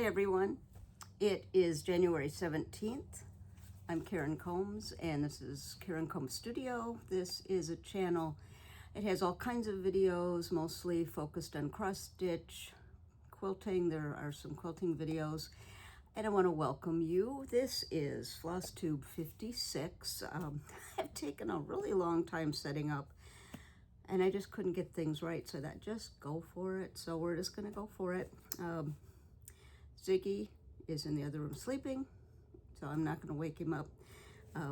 Hi everyone, it is January 17th. I'm Karen Combs and this is Karen Combs Studio. This is a channel, it has all kinds of videos, mostly focused on cross stitch, quilting. There are some quilting videos and I want to welcome you. This is Flosstube 56. I've taken a really long time setting up and I just couldn't get things right, so that just go for it. So we're just gonna go for it. Ziggy is in the other room sleeping, so I'm not gonna wake him up,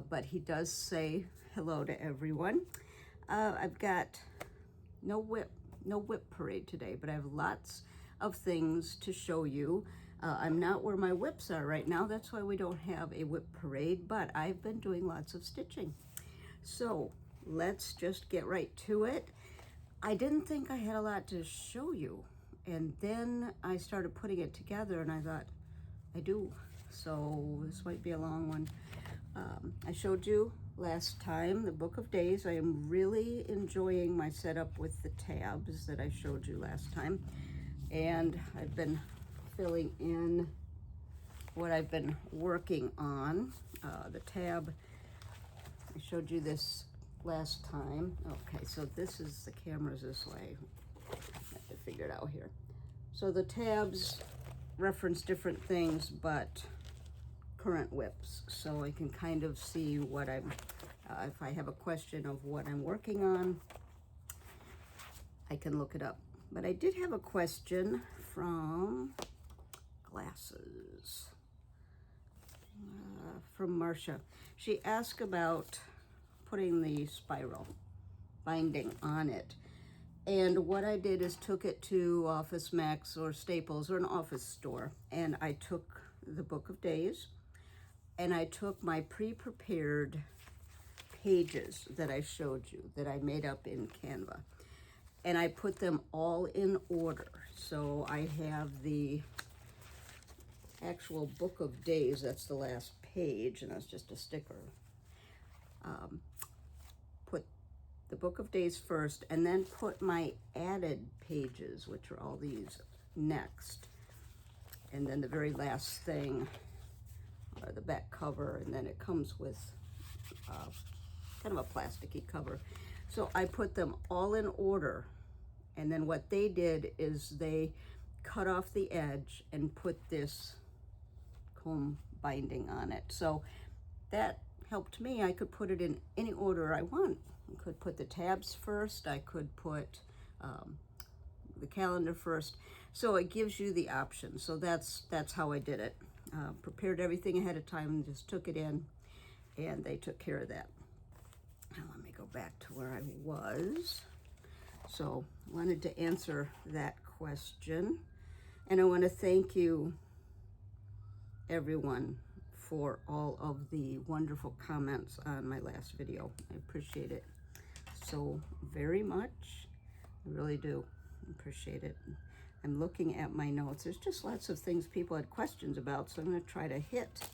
but he does say hello to everyone. I've got no whip parade today, but I have lots of things to show you. I'm not where my whips are right now, that's why we don't have a whip parade, but I've been doing lots of stitching. So let's just get right to it. I didn't think I had a lot to show you, and then I started putting it together and I thought, I do. So this might be a long one. I showed you last time the Book of Days. I am really enjoying my setup with the tabs that I showed you last time, and I've been filling in what I've been working on. The tab, I showed you this last time. Okay, so this is, the camera's this way. I have to figure it out here. So the tabs reference different things, but current whips. So I can kind of see what I'm, if I have a question of what I'm working on, I can look it up. But I did have a question from Glasses, from Marcia. She asked about putting the spiral binding on it, and what I did is took it to Office Max or Staples or an office store, and I took the Book of Days and I took my pre-prepared pages that I showed you that I made up in Canva, and I put them all in order. So I have the actual Book of Days, that's the last page, and that's just a sticker. Put the Book of Days first, and then put my added pages, which are all these, next. And then the very last thing, or the back cover, and then it comes with kind of a plasticky cover. So I put them all in order, and then what they did is they cut off the edge and put this comb binding on it. So that helped me. I could put it in any order I want. I could put the tabs first, I could put the calendar first. So it gives you the option. So that's how I did it. Prepared everything ahead of time and just took it in, and they took care of that. Now let me go back to where I was. So I wanted to answer that question, and I want to thank you everyone for all of the wonderful comments on my last video. I appreciate it so very much. I really do appreciate it. I'm looking at my notes. There's just lots of things people had questions about, so I'm going to try to hit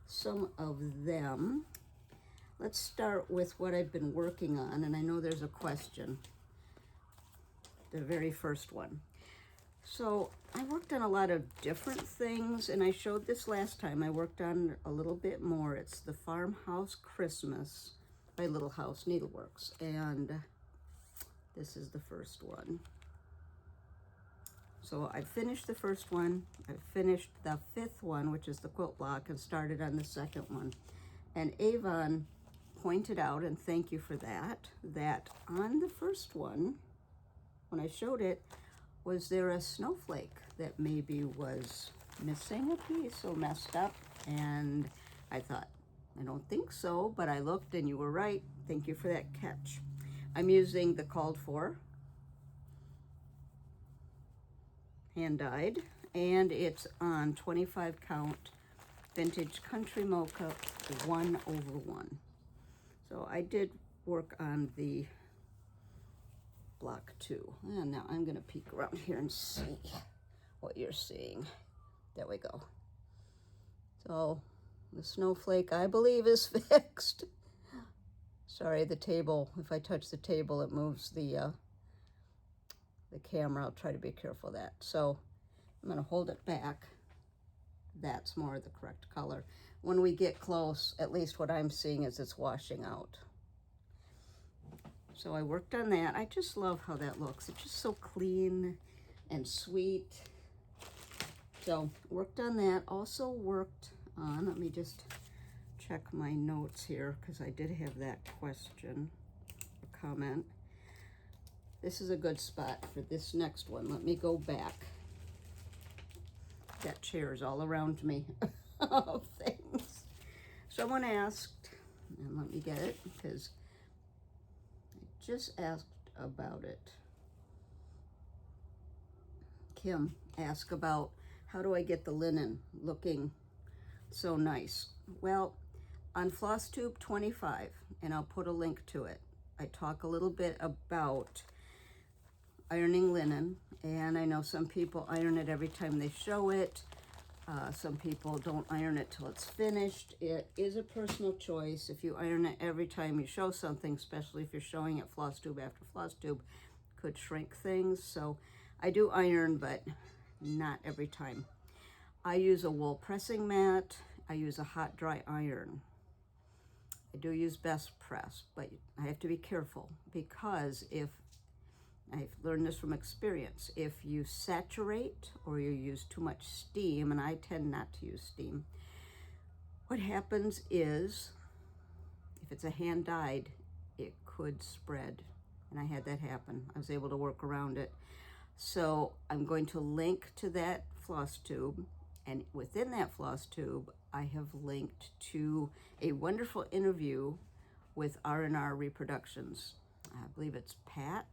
some of them. Let's start with what I've been working on, and I know there's a question. The very first one. So I worked on a lot of different things, and I showed this last time. I worked on a little bit more. It's the Farmhouse Christmas by Little House Needleworks, and this is the first one. So I finished the first one. I finished the fifth one, which is the quilt block, and started on the second one. And Avon pointed out, and thank you for that, that on the first one, when I showed it, was there a snowflake that maybe was missing a piece or messed up? And I thought, I don't think so, but I looked and you were right. Thank you for that catch. I'm using the called for hand dyed, and it's on 25 count vintage country mocha 1/1. So I did work on the block 2. And now I'm going to peek around here and see what you're seeing. There we go. So the snowflake, I believe, is fixed. Sorry, the table, if I touch the table, it moves the camera. I'll try to be careful of that. So I'm going to hold it back that's more the correct color. When we get close, at least what I'm seeing is it's washing out. So I worked on that. I just love how that looks. It's just so clean and sweet. So worked on that. Also worked on, let me just check my notes here because I did have that question or comment. This is a good spot for this next one. Let me go back. Got chairs all around me of things. Someone asked, and let me get it because I just asked about it. Kim asked about how do I get the linen looking so nice. Well, on Flosstube 25, and I'll put a link to it, I talk a little bit about ironing linen, and I know some people iron it every time they show it. Some people don't iron it till it's finished. It is a personal choice. If you iron it every time you show something, especially if you're showing it floss tube after floss tube, could shrink things. So I do iron, but not every time. I use a wool pressing mat. I use a hot dry iron. I do use best press, but I have to be careful because if I've learned this from experience, if you saturate or you use too much steam, and I tend not to use steam, what happens is if it's a hand dyed, it could spread, and I had that happen. I was able to work around it. So I'm going to link to that floss tube, and within that floss tube I have linked to a wonderful interview with R&R Reproductions. I believe it's Pat.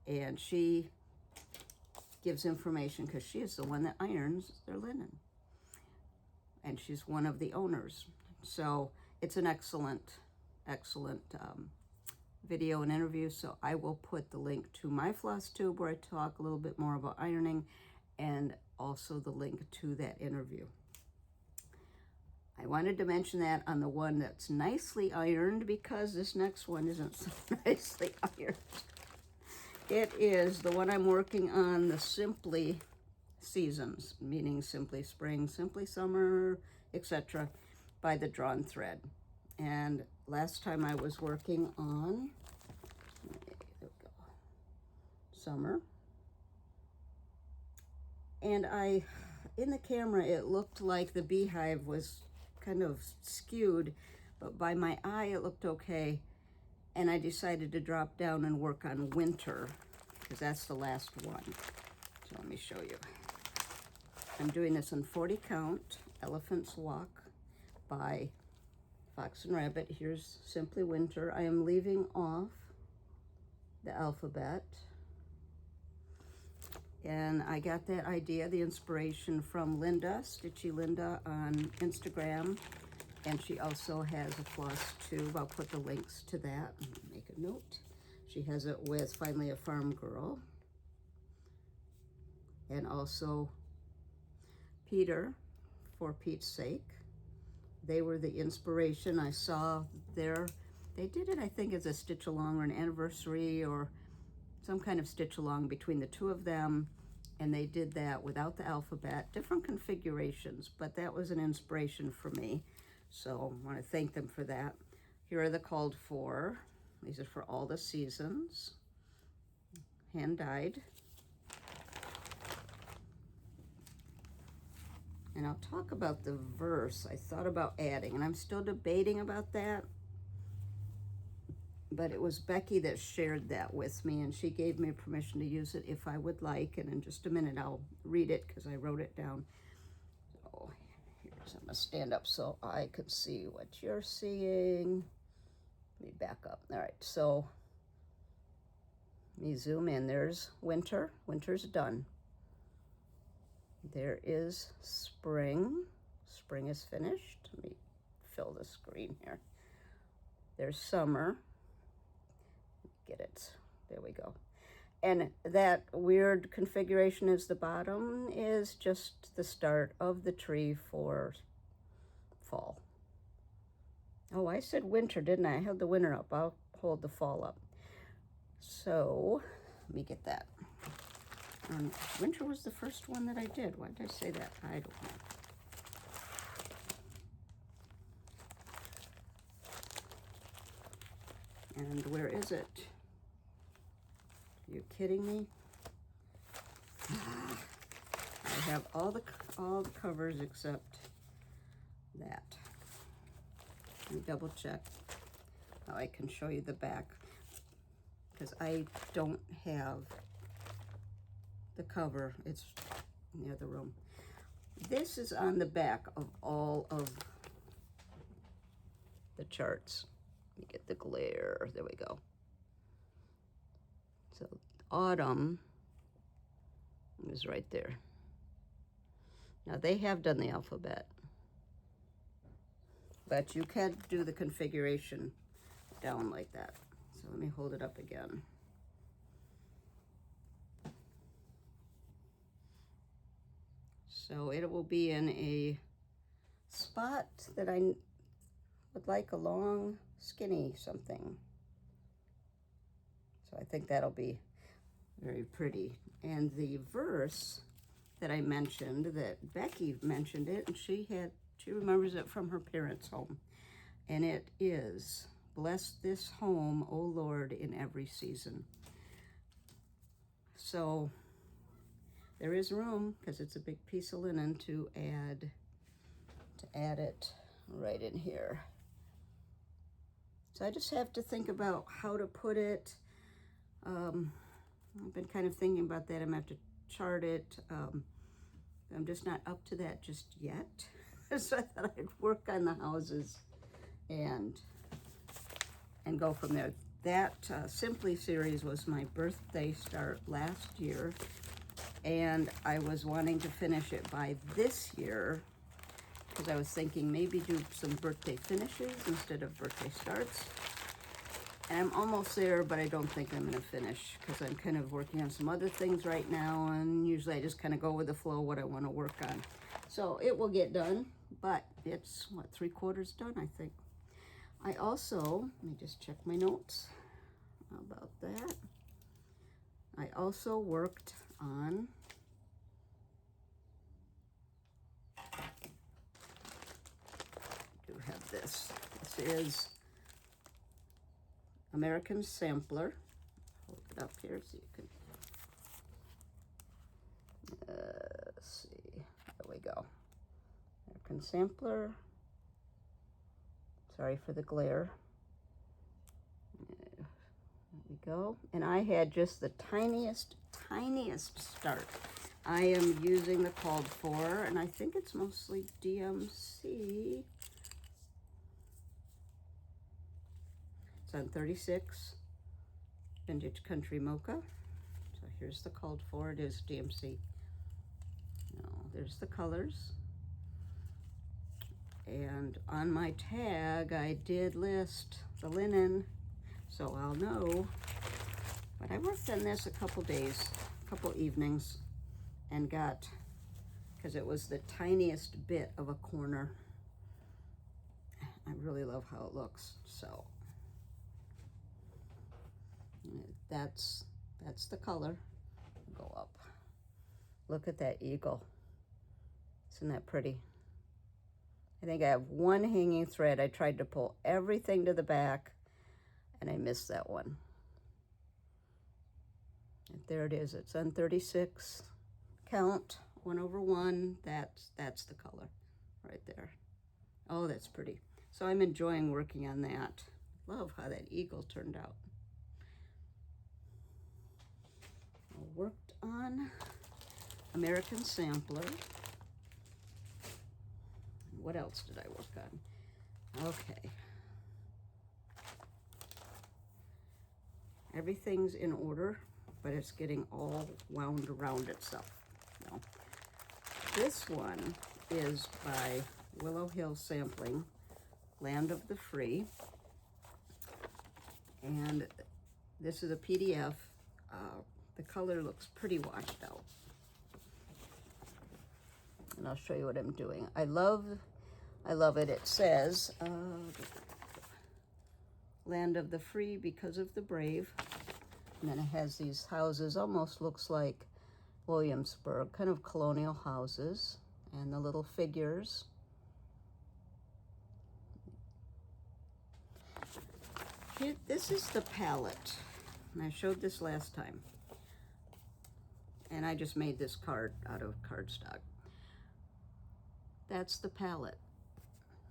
And she gives information because she is the one that irons their linen, and she's one of the owners. So it's an excellent video and interview. So I will put the link to my floss tube where I talk a little bit more about ironing, and also the link to that interview. I wanted to mention that on the one that's nicely ironed because this next one isn't so nicely ironed. It is the one I'm working on, the Simply Seasons, meaning Simply Spring, Simply Summer, etc., by the Drawn Thread. And last time I was working on summer, and in the camera it looked like the beehive was kind of skewed, but by my eye it looked okay, and I decided to drop down and work on winter because that's the last one. So let me show you. I'm doing this in 40 count Elephant's Walk by Fox and Rabbit. Here's Simply Winter. I am leaving off the alphabet, and I got that idea, the inspiration, from Linda, Stitchy Linda on Instagram, and she also has a floss tube. I'll put the links to that. Make a note. She has it with Finally a Farm Girl, and also Peter, For Pete's Sake. They were the inspiration. I saw they did it, I think, as a stitch along or an anniversary or some kind of stitch along between the two of them, and they did that without the alphabet, different configurations, but that was an inspiration for me. So I want to thank them for that. Here are the called for. These are for all the seasons, hand dyed. And I'll talk about the verse I thought about adding, and I'm still debating about that. But it was Becky that shared that with me, and she gave me permission to use it if I would like. And in just a minute, I'll read it because I wrote it down. So here's, I'm gonna stand up so I can see what you're seeing. Let me back up. All right, so let me zoom in. There's winter. Winter's done. There is spring. Spring is finished. Let me fill the screen here. There's summer. Get it. There we go. And that weird configuration is the bottom is just the start of the tree for fall. Oh, I said winter, didn't I? I held the winter up. I'll hold the fall up. So let me get that. Winter was the first one that I did. Why did I say that? I don't know. And where is it? Are you kidding me? I have all the covers except that. Let me double check. Oh, I can show you the back because I don't have the cover. It's in the other room. This is on the back of all of the charts. Let me get the glare. There we go. So autumn is right there. Now they have done the alphabet, but you can do the configuration down like that. So let me hold it up again. So it will be in a spot that I would like a long, skinny something. So I think that'll be very pretty. And the verse that I mentioned, that Becky mentioned it, and she remembers it from her parents' home. And it is, "Bless this home, O Lord, in every season." So there is room, because it's a big piece of linen, to add it right in here. So I just have to think about how to put it. I've been kind of thinking about that. I'm gonna have to chart it. I'm just not up to that just yet. So I thought I'd work on the houses and go from there. That Simply series was my birthday start last year, and I was wanting to finish it by this year because I was thinking maybe do some birthday finishes instead of birthday starts. And I'm almost there, but I don't think I'm going to finish because I'm kind of working on some other things right now, and usually I just kind of go with the flow what I want to work on. So it will get done, but it's, what, 3/4 done, I think. I also, let me just check my notes about that. I also worked on do have this. This is American Sampler. Hold it up here so you can let's see. There we go. American Sampler. Sorry for the glare. There we go. And I had just the tiniest start. I am using the called for, and I think it's mostly DMC. It's on 36 Vintage Country Mocha. So here's the called for. It is DMC. No, there's the colors. And on my tag, I did list the linen, so I'll know. But I worked on this a couple days, a couple evenings, and got, because it was the tiniest bit of a corner. I really love how it looks, so. That's the color. Go up. Look at that eagle. Isn't that pretty? I think I have one hanging thread. I tried to pull everything to the back, and I missed that one. And there it is. It's on 36 count, 1/1. That's the color right there. Oh, that's pretty. So I'm enjoying working on that. Love how that eagle turned out. I worked on American Sampler. What else did I work on? Okay. Everything's in order, but it's getting all wound around itself. No. This one is by Willow Hill Sampling, Land of the Free. And this is a PDF. The color looks pretty washed out. And I'll show you what I'm doing. I love it. It says, Land of the Free because of the brave. And then it has these houses, almost looks like Williamsburg, kind of colonial houses, and the little figures. Here, this is the palette, and I showed this last time. And I just made this card out of cardstock. That's the palette.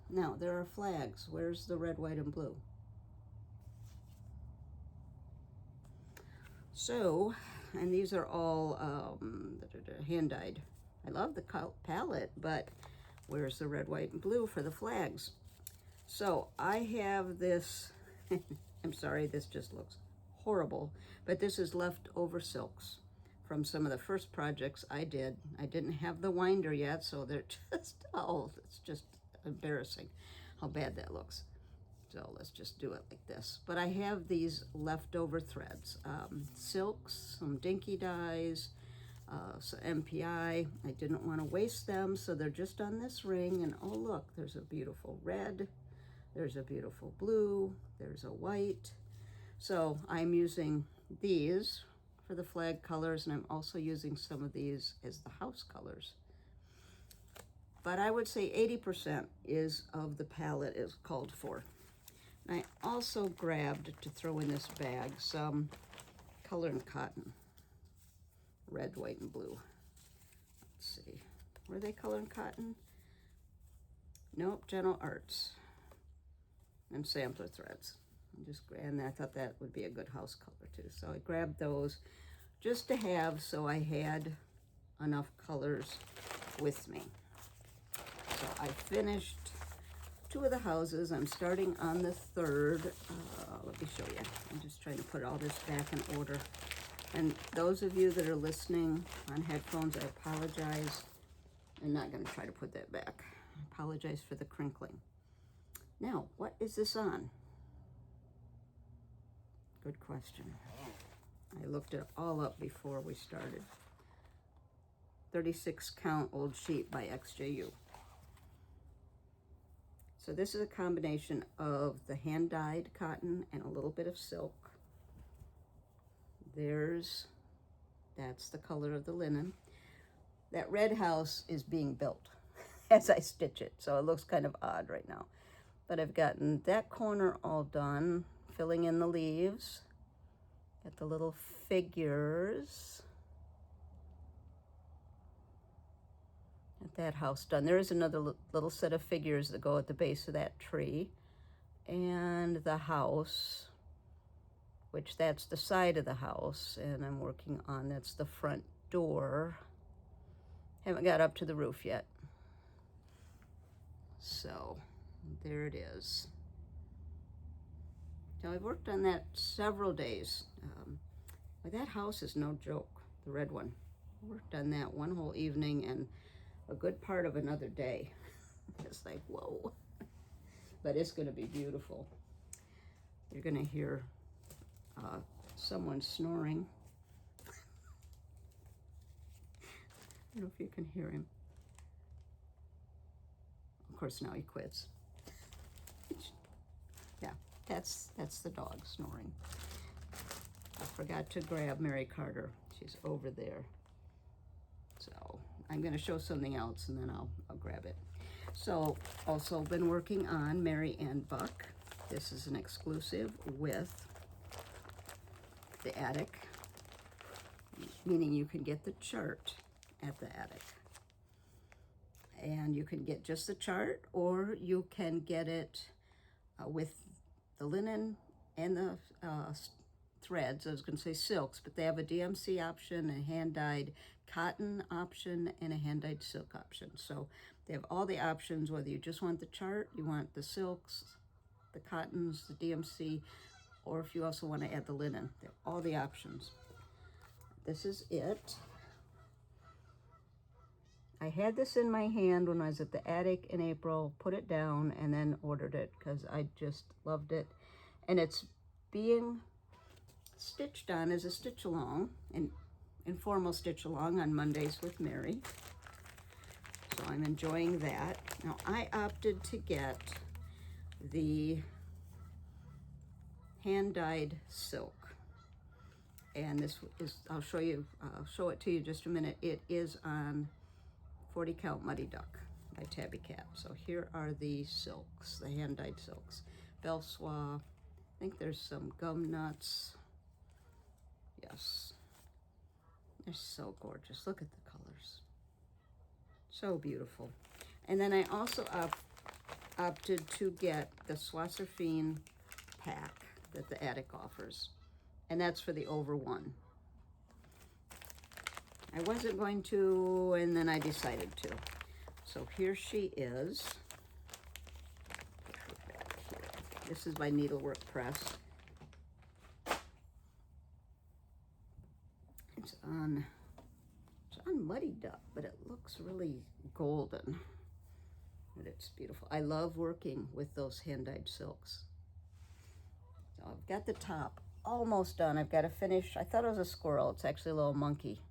Now, there are flags. Where's the red, white, and blue? So, and these are all hand-dyed. I love the palette, but where's the red, white, and blue for the flags? So, I have this, I'm sorry, this just looks horrible, but this is leftover silks from some of the first projects I did. I didn't have the winder yet, so they're just, oh, it's just embarrassing how bad that looks. So let's just do it like this. But I have these leftover threads, silks, some dinky dyes, some MPI. I didn't want to waste them, so they're just on this ring. And oh look, there's a beautiful red, there's a beautiful blue, there's a white. So I'm using these for the flag colors, and I'm also using some of these as the house colors. But I would say 80% is of the palette is called for. And I also grabbed, to throw in this bag, some color and cotton. Red, white, and blue. Let's see. Were they color and cotton? Nope, Gentle Arts. And sampler threads. And I thought that would be a good house color too. So I grabbed those just to have, so I had enough colors with me. So I finished 2 of the houses. I'm starting on the 3rd. Let me show you. I'm just trying to put all this back in order. And those of you that are listening on headphones, I apologize. I'm not going to try to put that back. I apologize for the crinkling. Now, what is this on? Good question. I looked it all up before we started. 36 count old sheet by XJU. So this is a combination of the hand-dyed cotton and a little bit of silk. That's the color of the linen. That red house is being built as I stitch it, so it looks kind of odd right now. But I've gotten that corner all done, filling in the leaves. Got the little figures. Got that house done. There is another little set of figures that go at the base of that tree. And the house, which that's the side of the house, and I'm working on, that's the front door. Haven't got up to the roof yet. So there it is. Now I've worked on that several days. But that house is no joke, the red one. I worked on that one whole evening and a good part of another day. It's like, whoa. But it's gonna be beautiful. You're gonna hear someone snoring. I don't know if you can hear him. Of course, now he quits. Yeah, that's the dog snoring. I forgot to grab Mary Carter. She's over there. So I'm going to show something else and then I'll grab it. So also been working on Mary Ann Buck. This is an exclusive with the Attic, meaning you can get the chart at the Attic. And you can get just the chart, or you can get it with the linen and the threads. I was going to say silks, but they have a DMC option, a hand-dyed cotton option, and a hand-dyed silk option. So they have all the options, whether you just want the chart, you want the silks, the cottons, the DMC, or if you also want to add the linen. They have all the options. This is it. I had this in my hand when I was at the Attic in April, put it down, and then ordered it because I just loved it. And it's being stitched on as a stitch along, an informal stitch along on Mondays with Mary. So I'm enjoying that. Now I opted to get the hand-dyed silk. And this is, I'll show it to you in just a minute. It is on 40 Count Muddy Duck by Tabby Cat. So here are the silks, the hand-dyed silks. Belle Soie, I think there's some gum nuts. Yes, they're so gorgeous. Look at the colors. So beautiful. And then I also opted to get the Swasserfine pack that the Attic offers. And that's for the over one. I wasn't going to, and then I decided to. So here she is. Put her back here. This is by Needlework Press. It's on Muddy Duck, but it looks really golden. But it's beautiful. I love working with those hand-dyed silks. So I've got the top almost done. I've got to finish. I thought it was a squirrel. It's actually a little monkey.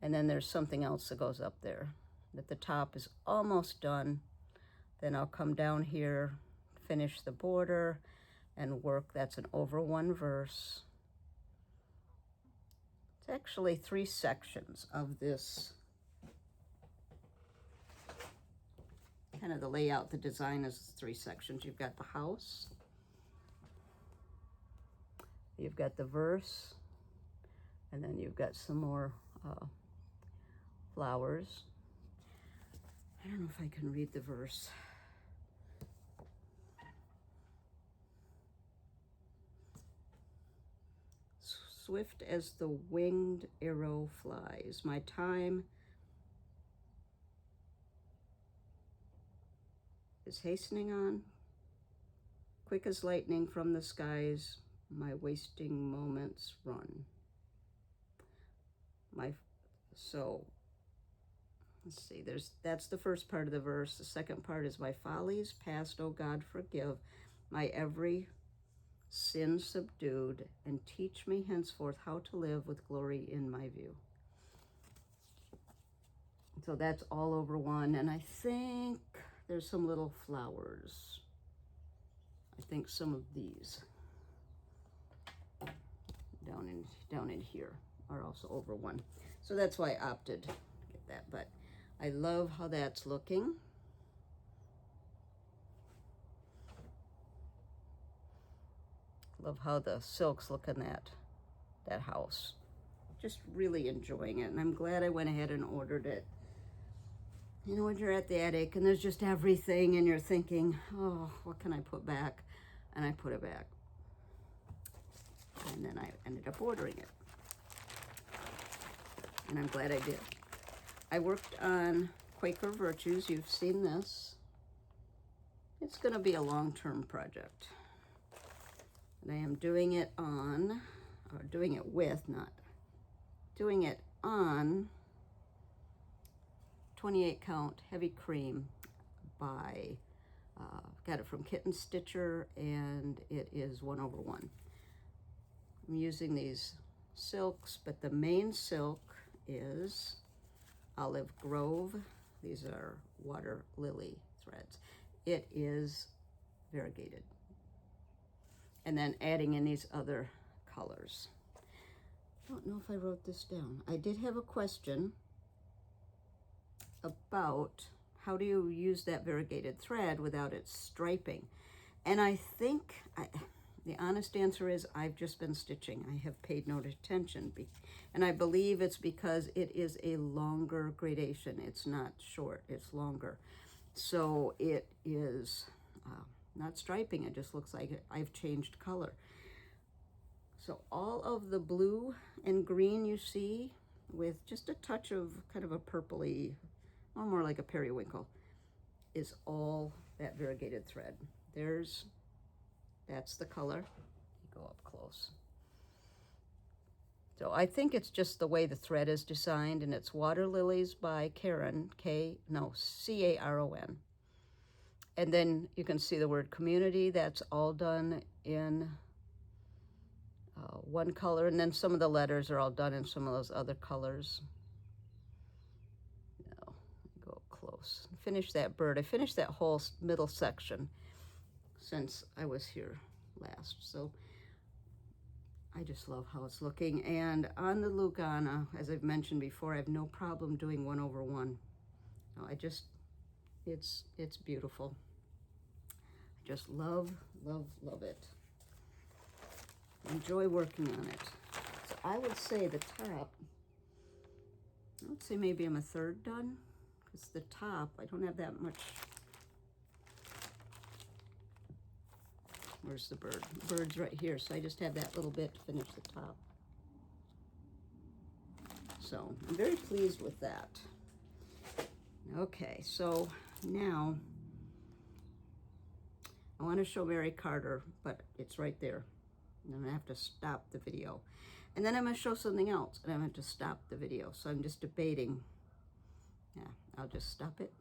And then there's something else that goes up there. But the top is almost done. Then I'll come down here, finish the border, and work. That's an over one verse. It's actually 3 sections of this. Kind of the layout, the design is 3 sections. You've got the house. You've got the verse, and then you've got some more flowers. I don't know if I can read the verse. Swift as the winged arrow flies, my time is hastening on. Quick as lightning from the skies, my wasting moments run. So let's see, that's the first part of the verse. The second part is my follies past, O God, forgive, my every sin subdued, and teach me henceforth how to live with glory in my view. So that's all over one, and I think there's some little flowers. I think some of these down in here are also over one. So that's why I opted to get that, but I love how that's looking. Love how the silks look in that house. Just really enjoying it, and I'm glad I went ahead and ordered it. You know, when you're at the attic and there's just everything and you're thinking, oh, what can I put back? And I put it back. And then I ended up ordering it. And I'm glad I did. I worked on Quaker Virtues. You've seen this. It's going to be a long-term project. And I am doing it on, or doing it with, not doing it on 28 count heavy cream by, got it from Kitten Stitcher, and it is 1 over 1. I'm using these silks, but the main silk is Olive Grove. These are water lily threads. It is variegated. And then adding in these other colors. I don't know if I wrote this down. I did have a question about how do you use that variegated thread without it striping. And I think the honest answer is I've just been stitching. I have paid no attention. And I believe it's because it is a longer gradation. It's not short, it's longer. So it is not striping. It just looks like I've changed color. So all of the blue and green you see with just a touch of kind of a purpley, or more like a periwinkle, is all that variegated thread. That's the color. Go up close. So I think it's just the way the thread is designed, and it's Water Lilies by Caron, C-A-R-O-N. And then you can see the word community. That's all done in one color, and then some of the letters are all done in some of those other colors. No, go up close. Finish that bird. I finished that whole middle section since I was here last. So I just love how it's looking. And on the Lugana, as I've mentioned before, I have no problem doing 1/1. I just, it's beautiful. I just love, love, love it. Enjoy working on it. So I would say the top, I would say maybe I'm a third done, because the top, I don't have that much. Where's the bird? The bird's right here, so I just have that little bit to finish the top. So I'm very pleased with that. Okay, so now I want to show Mary Carter, but it's right there. And I'm gonna have to stop the video. And then I'm gonna show something else, and I'm going to stop the video. So I'm just debating. Yeah, I'll just stop it.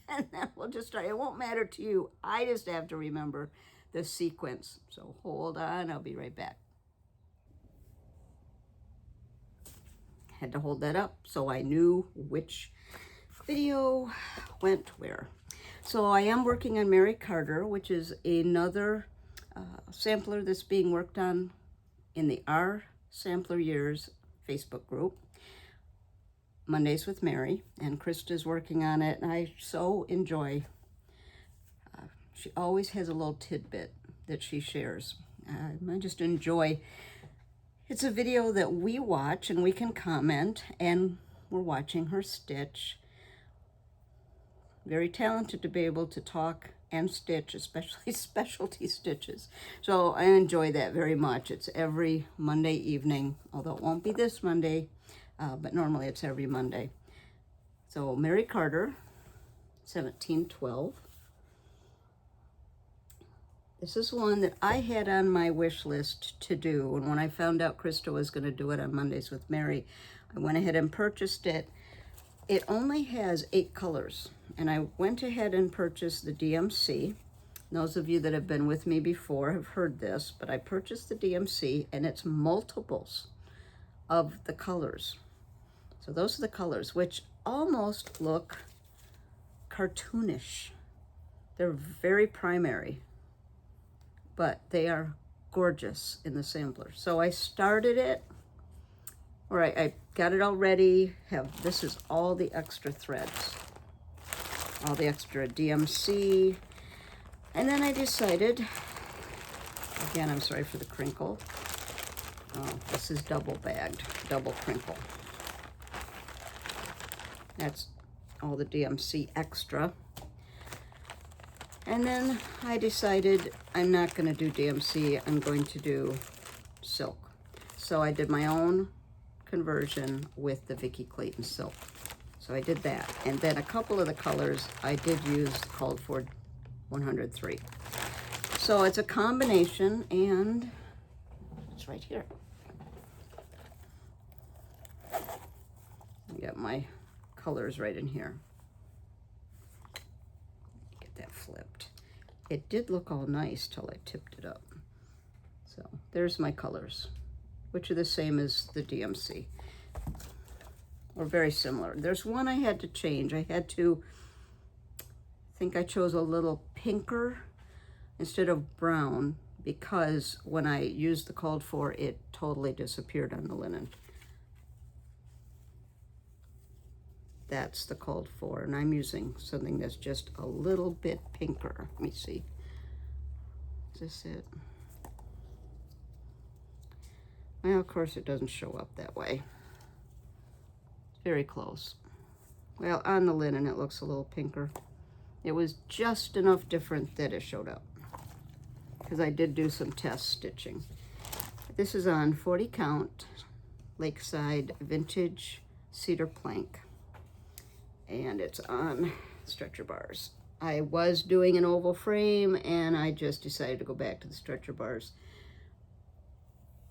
And then we'll just start. It won't matter to you. I just have to remember the sequence. So hold on, I'll be right back. Had to hold that up so I knew which video went where. So I am working on Mary Carter, which is another sampler that's being worked on in the R Sampler Years Facebook group, Mondays with Mary, and Krista's working on it, and I so enjoy. She always has a little tidbit that she shares. I just enjoy. It's a video that we watch and we can comment, and we're watching her stitch. Very talented to be able to talk and stitch, especially specialty stitches. So I enjoy that very much. It's every Monday evening, although it won't be this Monday, but normally it's every Monday. So Mary Carter, 1712. This is one that I had on my wish list to do, and when I found out Krista was going to do it on Mondays with Mary, I went ahead and purchased it. It only has 8 colors, and I went ahead and purchased the DMC. Those of you that have been with me before have heard this, but I purchased the DMC, and it's multiples of the colors. So those are the colors, which almost look cartoonish. They're very primary, but they are gorgeous in the sampler. So I started it, or I got it all ready. This is all the extra threads, all the extra DMC. And then I decided, again, I'm sorry for the crinkle. Oh, this is double bagged, double crinkle. That's all the DMC extra. And then I decided I'm not going to do DMC, I'm going to do silk. So I did my own conversion with the Vicki Clayton silk. So I did that. And then a couple of the colors I did use called for 103. So it's a combination, and it's right here. I got my colors right in here. Get that flipped. It did look all nice till I tipped it up. So there's my colors, which are the same as the DMC, or very similar. There's one I had to change. I think I chose a little pinker instead of brown, because when I used the called for, it totally disappeared on the linen. That's the called for, and I'm using something that's just a little bit pinker. Let me see. Is this it? Well, of course it doesn't show up that way. Very close. Well, on the linen it looks a little pinker. It was just enough different that it showed up, because I did do some test stitching. This is on 40 count Lakeside Vintage Cedar Plank, and it's on stretcher bars. I was doing an oval frame, and I just decided to go back to the stretcher bars.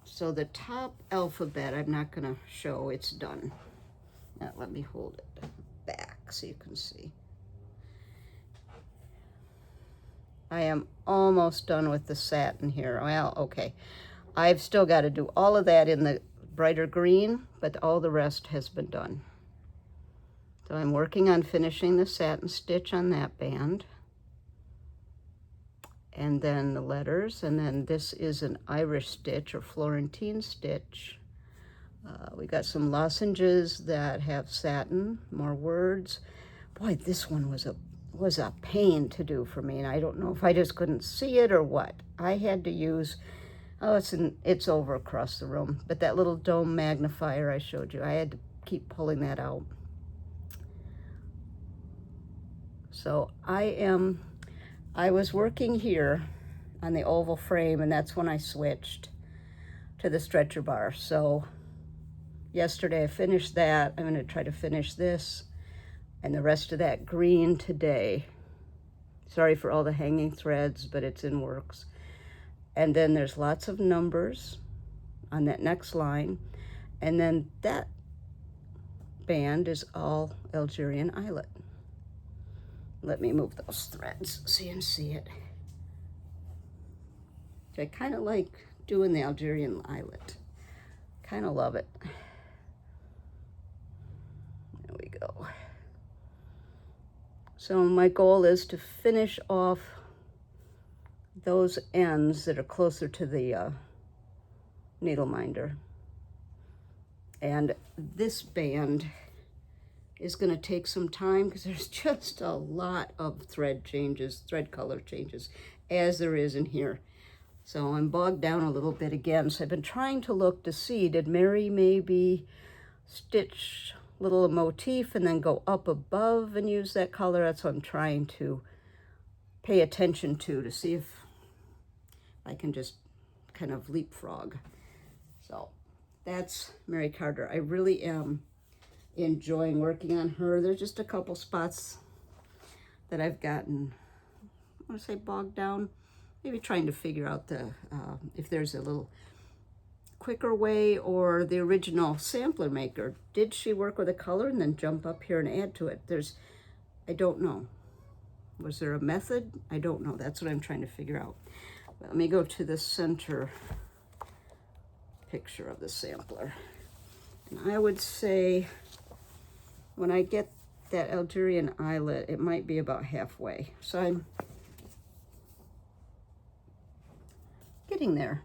So the top alphabet I'm not going to show, it's done. Now let me hold it back so you can see. I am almost done with the satin here. Well, okay. I've still got to do all of that in the brighter green, but all the rest has been done. So I'm working on finishing the satin stitch on that band. and then the letters, and then this is an Irish stitch or Florentine stitch. We got some lozenges that have satin, more words. Boy, this one was a pain to do for me, and I don't know if I just couldn't see it or what. I had to use, oh, it's over across the room, but that little dome magnifier I showed you, I had to keep pulling that out. So I was working here on the oval frame, and that's when I switched to the stretcher bar. So yesterday I finished that. I'm going to try to finish this and the rest of that green today. Sorry for all the hanging threads, but it's in works. And then there's lots of numbers on that next line. And then that band is all Algerian eyelet. Let me move those threads so you can see it. I kind of like doing the Algerian eyelet. Kind of love it. There we go. So my goal is to finish off those ends that are closer to the needle minder. And this band is going to take some time because there's just a lot of thread changes, thread color changes, as there is in here. So I'm bogged down a little bit again. So I've been trying to look to see, did Mary maybe stitch a little motif and then go up above and use that color? That's what I'm trying to pay attention to see if I can just kind of leapfrog. So that's Mary Carter. I really am enjoying working on her. There's just a couple spots that I've gotten, I want to say, bogged down. Maybe trying to figure out if there's a little quicker way, or the original sampler maker. Did she work with a color and then jump up here and add to it? I don't know. Was there a method? I don't know. That's what I'm trying to figure out. But let me go to the center picture of the sampler. And I would say when I get that Algerian eyelet, it might be about halfway. So I'm getting there.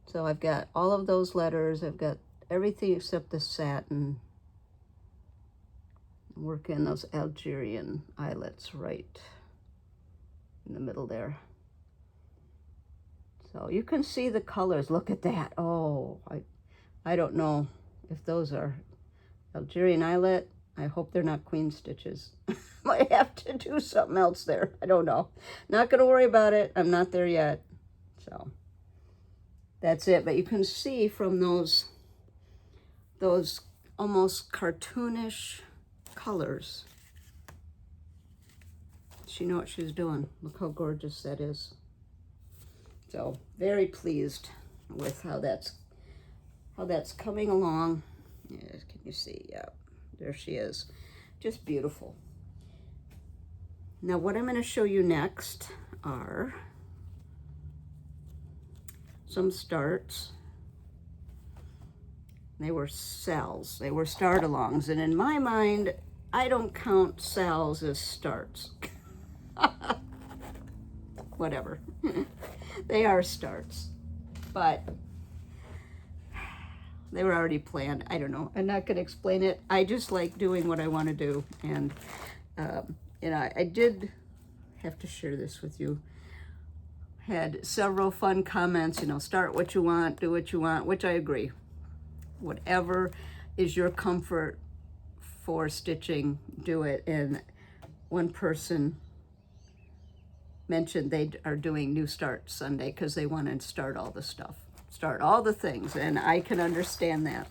So I've got all of those letters. I've got everything except the satin. I'm working those Algerian eyelets right in the middle there. So you can see the colors. Look at that. Oh, I don't know if those are Algerian eyelet. I hope they're not queen stitches. Might have to do something else there. I don't know. Not going to worry about it. I'm not there yet. So that's it. But you can see from those almost cartoonish colors, she knew what she was doing. Look how gorgeous that is. So very pleased with how that's coming along. Yeah, can you see? Yeah, there she is. Just beautiful. Now what I'm going to show you next are some starts. They were SALs. They were start-alongs. And in my mind, I don't count SALs as starts. Whatever. They are starts. But they were already planned. I don't know. I'm not going to explain it. I just like doing what I want to do. And I did have to share this with you. Had several fun comments, start what you want, do what you want, which I agree. Whatever is your comfort for stitching, do it. And one person mentioned they are doing New Start Sunday because they want to start all the stuff, start all the things, and I can understand that.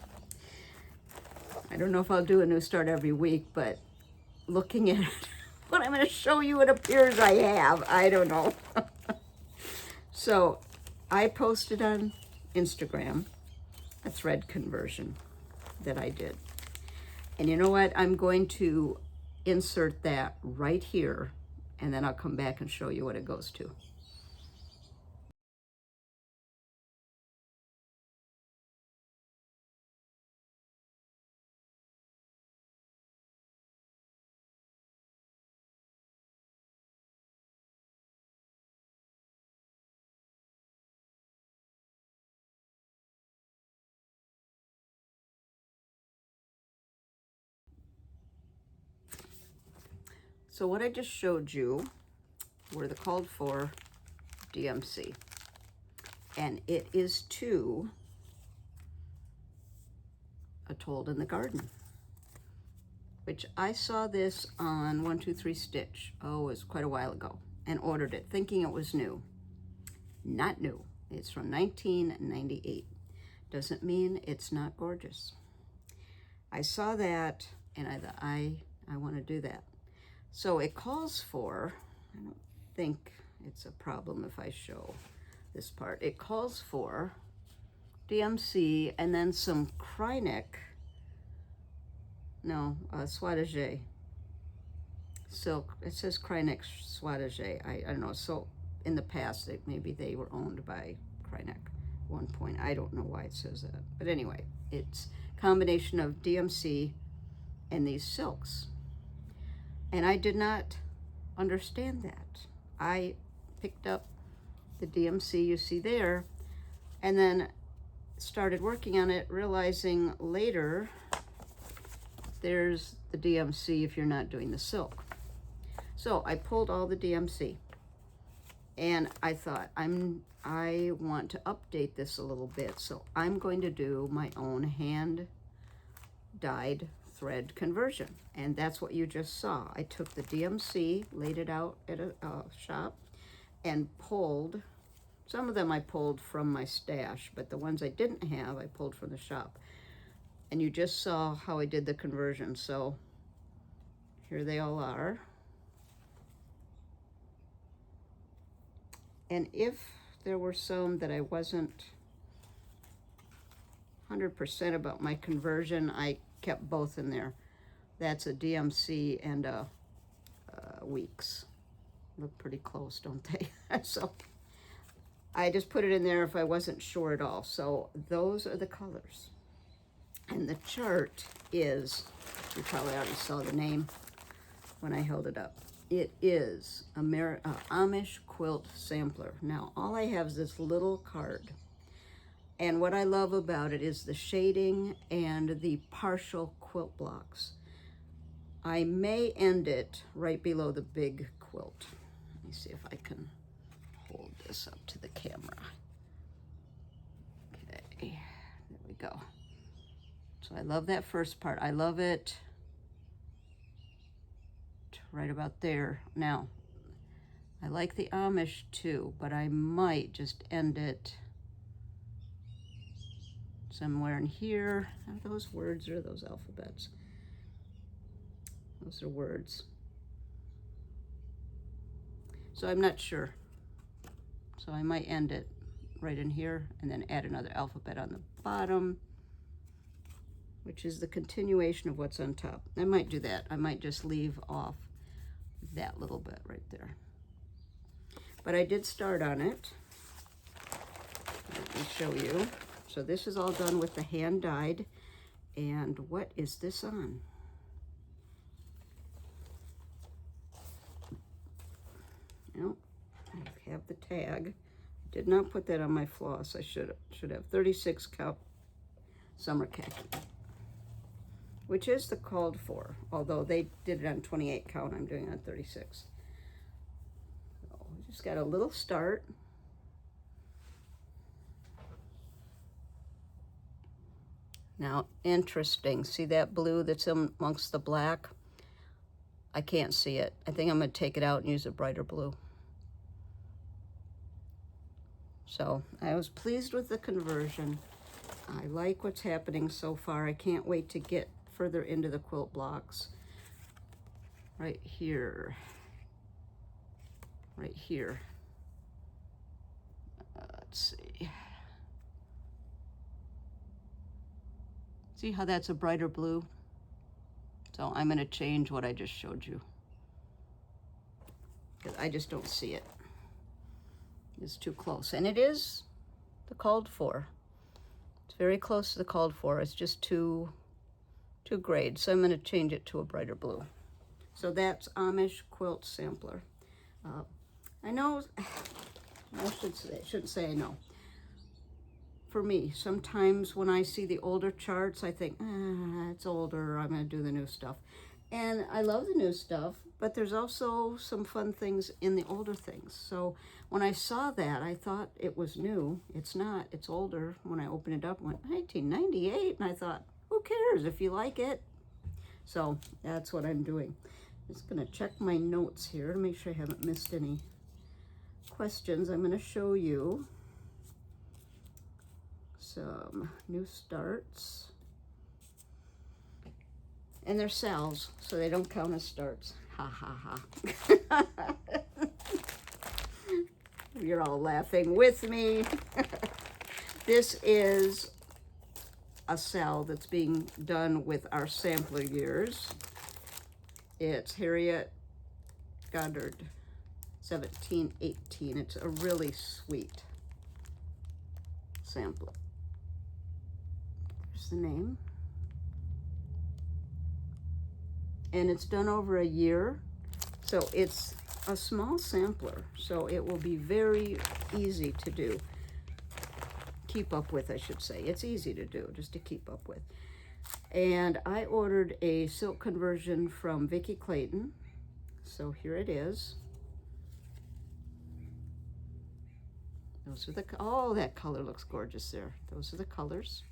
I don't know if I'll do a new start every week, but looking at what I'm going to show you, it appears I have. I don't know. So I posted on Instagram a thread conversion that I did. And you know what? I'm going to insert that right here, and then I'll come back and show you what it goes to. So what I just showed you were the called for DMC. And it is to A Told in the Garden, which I saw this on 123 Stitch. Oh, it was quite a while ago, and ordered it thinking it was new. Not new. It's from 1998. Doesn't mean it's not gorgeous. I saw that and I thought, I want to do that. So it calls for, I don't think it's a problem if I show this part. It calls for DMC and then some Soitagé silk. It says Kryneck Soitagé. I don't know. So in the past, maybe they were owned by Kryneck at one point. I don't know why it says that. But anyway, it's a combination of DMC and these silks. And I did not understand that. I picked up the DMC you see there, and then started working on it, realizing later there's the DMC if you're not doing the silk. So I pulled all the DMC, and I thought, I want to update this a little bit, so I'm going to do my own hand dyed thread conversion. And that's what you just saw. I took the DMC, laid it out at a shop, and pulled, some of them I pulled from my stash, but the ones I didn't have, I pulled from the shop. And you just saw how I did the conversion. So here they all are. And if there were some that I wasn't 100% about my conversion, I kept both in there. That's a DMC and a Weeks. Look pretty close, don't they? So I just put it in there if I wasn't sure at all. So those are the colors. And the chart is, you probably already saw the name when I held it up. It is Amish Quilt Sampler. Now, all I have is this little card. And what I love about it is the shading and the partial quilt blocks. I may end it right below the big quilt. Let me see if I can hold this up to the camera. Okay, there we go. So I love that first part. I love it right about there. Now, I like the Amish too, but I might just end it somewhere in here. Are those words or those alphabets? Those are words. So I'm not sure. So I might end it right in here and then add another alphabet on the bottom, which is the continuation of what's on top. I might do that. I might just leave off that little bit right there. But I did start on it. Let me show you. So this is all done with the hand dyed. And what is this on? Nope, I have the tag. Did not put that on my floss. I should have 36 count summer khaki, which is the called for, although they did it on 28 count, I'm doing it on 36. So we just got a little start. Now, interesting, see that blue that's amongst the black? I can't see it. I think I'm gonna take it out and use a brighter blue. So I was pleased with the conversion. I like what's happening so far. I can't wait to get further into the quilt blocks. Right here. Right here. Let's see. See how that's a brighter blue? So I'm gonna change what I just showed you, because I just don't see it. It's too close, and it is the called for. It's very close to the called for. It's just two grades, so I'm gonna change it to a brighter blue. So that's Amish Quilt Sampler. I know, I shouldn't say I know. For me, sometimes when I see the older charts, I think, it's older, I'm gonna do the new stuff. And I love the new stuff, but there's also some fun things in the older things. So when I saw that, I thought it was new. It's not, it's older. When I opened it up, I went 1998, and I thought, who cares if you like it? So that's what I'm doing. I'm just gonna check my notes here to make sure I haven't missed any questions. I'm gonna show you some new starts. And they're SALs, so they don't count as starts. Ha ha ha. You're all laughing with me. This is a SAL that's being done with our sampler years. It's Harriet Goddard 1718. It's a really sweet sampler. There's the name. And it's done over a year, so it's a small sampler, so it will be very easy to do. Keep up with, I should say. It's easy to do, just to keep up with. And I ordered a silk conversion from Vicki Clayton, so here it is. Those are the, oh, that color looks gorgeous there. Those are the colors.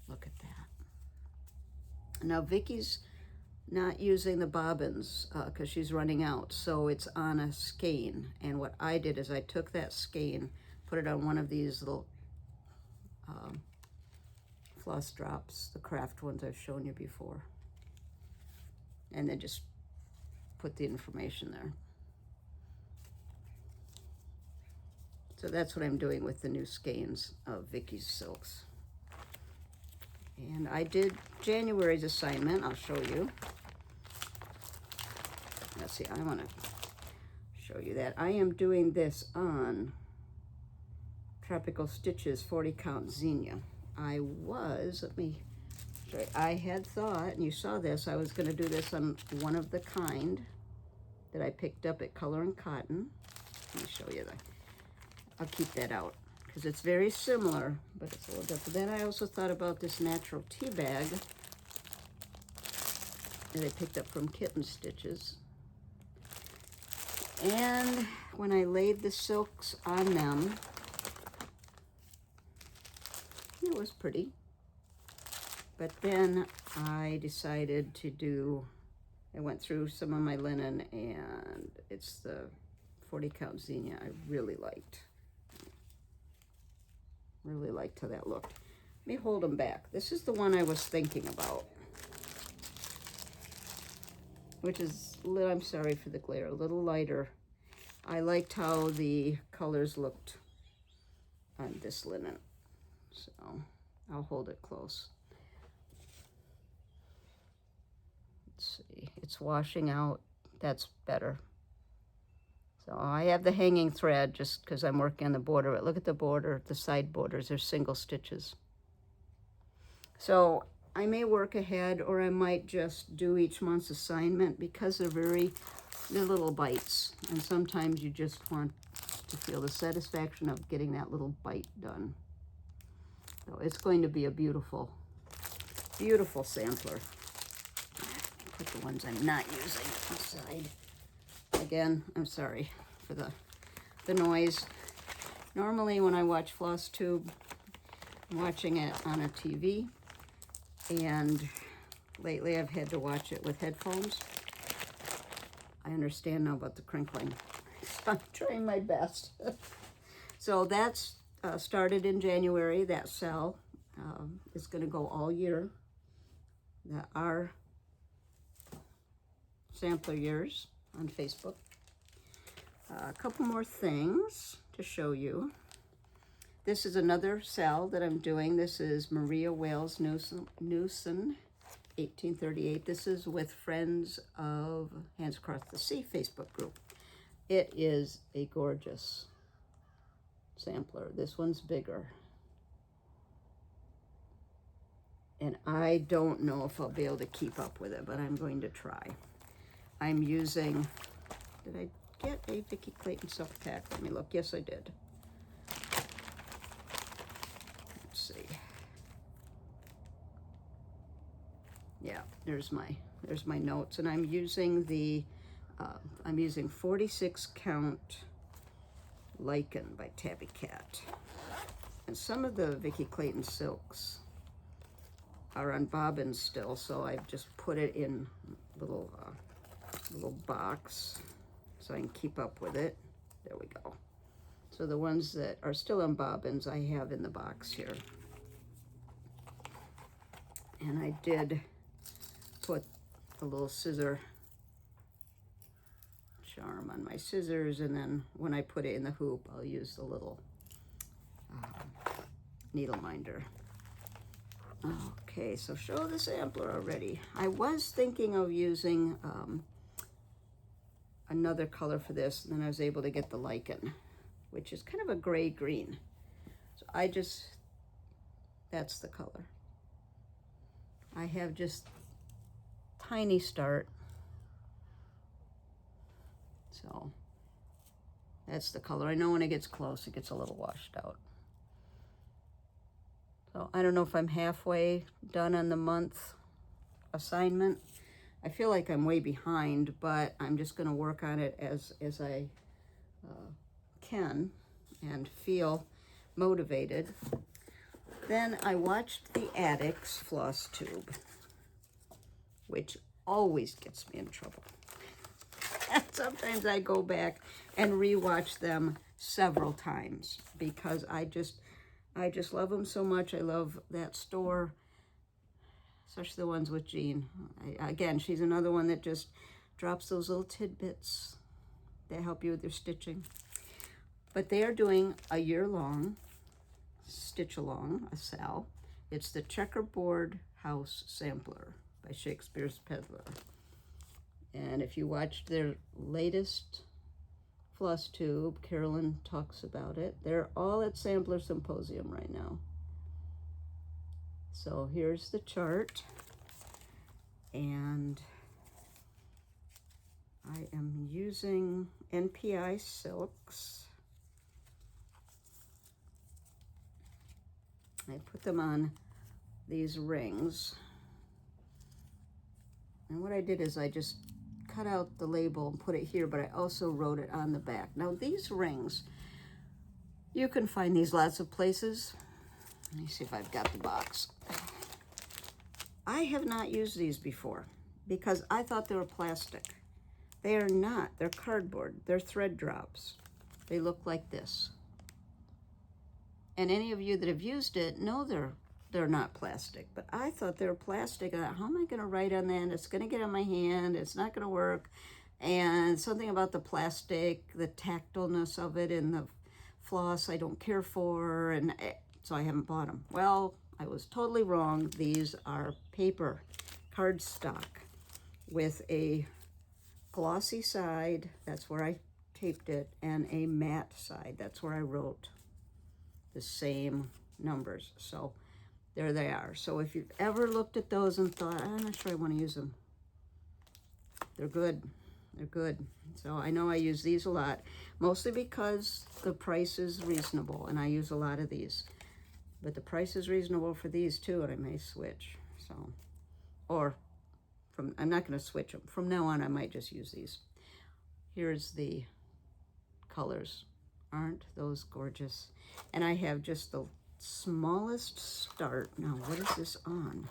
Look at that. Now Vicki's not using the bobbins because she's running out, so it's on a skein. And what I did is I took that skein, put it on one of these little floss drops, the Kraft ones I've shown you before, and then just put the information there. So that's what I'm doing with the new skeins of Vicki's silks. And I did January's assignment. I'll show you. Let's see, I want to show you that. I am doing this on Tropical Stitches 40 count zinnia. I was, let me show you, I had thought, and you saw this, I was going to do this on one of the kind that I picked up at Color and Cotton. Let me show you that. I'll keep that out because it's very similar, but it's a little different. Then I also thought about this natural tea bag that I picked up from Kitten Stitches. And when I laid the silks on them, it was pretty. But then I decided to do, I went through some of my linen, and it's the 40 count zinnia I really liked. Really liked how that looked. Let me hold them back. This is the one I was thinking about, which is, I'm sorry for the glare, a little lighter. I liked how the colors looked on this linen, so I'll hold it close. Let's see, it's washing out. That's better. So I have the hanging thread just because I'm working on the border. But look at the border, the side borders, they're single stitches. So I may work ahead, or I might just do each month's assignment because they're little bites. And sometimes you just want to feel the satisfaction of getting that little bite done. So it's going to be a beautiful, beautiful sampler. Put the ones I'm not using aside. Again, I'm sorry for the noise. Normally when I watch FlosStube, I'm watching it on a TV, and lately I've had to watch it with headphones. I understand now about the crinkling, so I'm trying my best. So that's started in January. That SAL is going to go all year. Our sampler years on Facebook. A couple more things to show you. This is another SAL that I'm doing. This is Maria Wales Newson, 1838. This is with Friends of Hands Across the Sea Facebook group. It is a gorgeous sampler. This one's bigger. And I don't know if I'll be able to keep up with it, but I'm going to try. I'm using, did I get a Vicki Clayton silk tack? Let me look. Yes, I did. Let's see. Yeah, there's my notes, and I'm using the 46 count Lichen by Tabby Cat. And some of the Vicky Clayton silks are on bobbins still, so I've just put it in little box so I can keep up with it. There we go. So the ones that are still on bobbins I have in the box here. And I did put a little scissor charm on my scissors, and then when I put it in the hoop, I'll use the little needle minder. Okay, so show the sampler already. I was thinking of using another color for this, and then I was able to get the Lichen, which is kind of a gray green. So that's the color. I have just tiny start. So that's the color. I know when it gets close, it gets a little washed out. So I don't know if I'm halfway done on the month assignment. I feel like I'm way behind, but I'm just going to work on it as I can and feel motivated. Then I watched the Attic's Flosstube, which always gets me in trouble. And sometimes I go back and rewatch them several times because I just love them so much. I love that store, especially the ones with Jean. Again, she's another one that just drops those little tidbits that help you with your stitching. But they are doing a year-long stitch-along, a SAL. It's the Checkerboard House Sampler by Shakespeare's Peddler. And if you watched their latest Flosstube, Carolyn talks about it. They're all at Sampler Symposium right now. So here's the chart. And I am using NPI silks. I put them on these rings. And what I did is I just cut out the label and put it here, but I also wrote it on the back. Now these rings, you can find these lots of places. Let me see if I've got the box. I have not used these before because I thought they were plastic. They are not. They're cardboard. They're thread drops. They look like this. And any of you that have used it know they're not plastic, but I thought they were plastic. I thought, how am I going to write on that? It's going to get on my hand. It's not going to work. And something about the plastic, the tactileness of it and the floss I don't care for, and so I haven't bought them. Well, I was totally wrong. These are paper cardstock with a glossy side, that's where I taped it, and a matte side, that's where I wrote the same numbers. So there they are. So if you've ever looked at those and thought, I'm not sure I want to use them, they're good. They're good. So I know I use these a lot, mostly because the price is reasonable, and I use a lot of these. But the price is reasonable for these too, and I may switch. So, or I'm not going to switch them. From now on, I might just use these. Here's the colors. Aren't those gorgeous? And I have just the smallest start. Now, what is this on?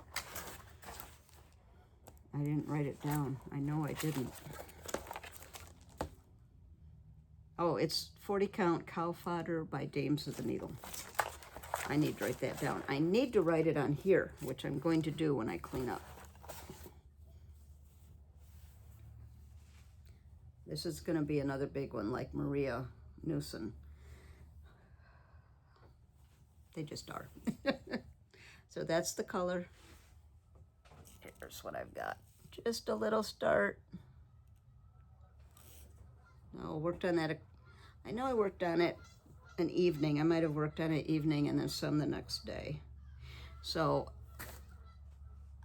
I didn't write it down. I know I didn't. Oh, it's 40 count cow fodder by Dames of the Needle. I need to write that down. I need to write it on here, which I'm going to do when I clean up. This is going to be another big one like Maria Newson. They just are. So that's the color. Here's what I've got. Just a little start. Oh, worked on that. I know I worked on it an evening. I might have worked on it evening and then some the next day. So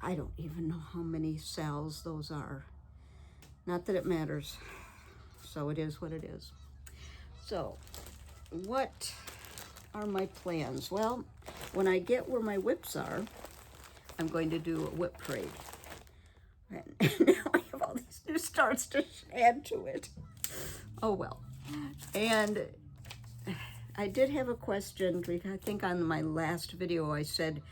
I don't even know how many SALs those are. Not that it matters. So it is what it is. So what are my plans? Well, when I get where my whips are, I'm going to do a whip parade. And now I have all these new starts to add to it. Oh well. And I did have a question. I think on my last video I said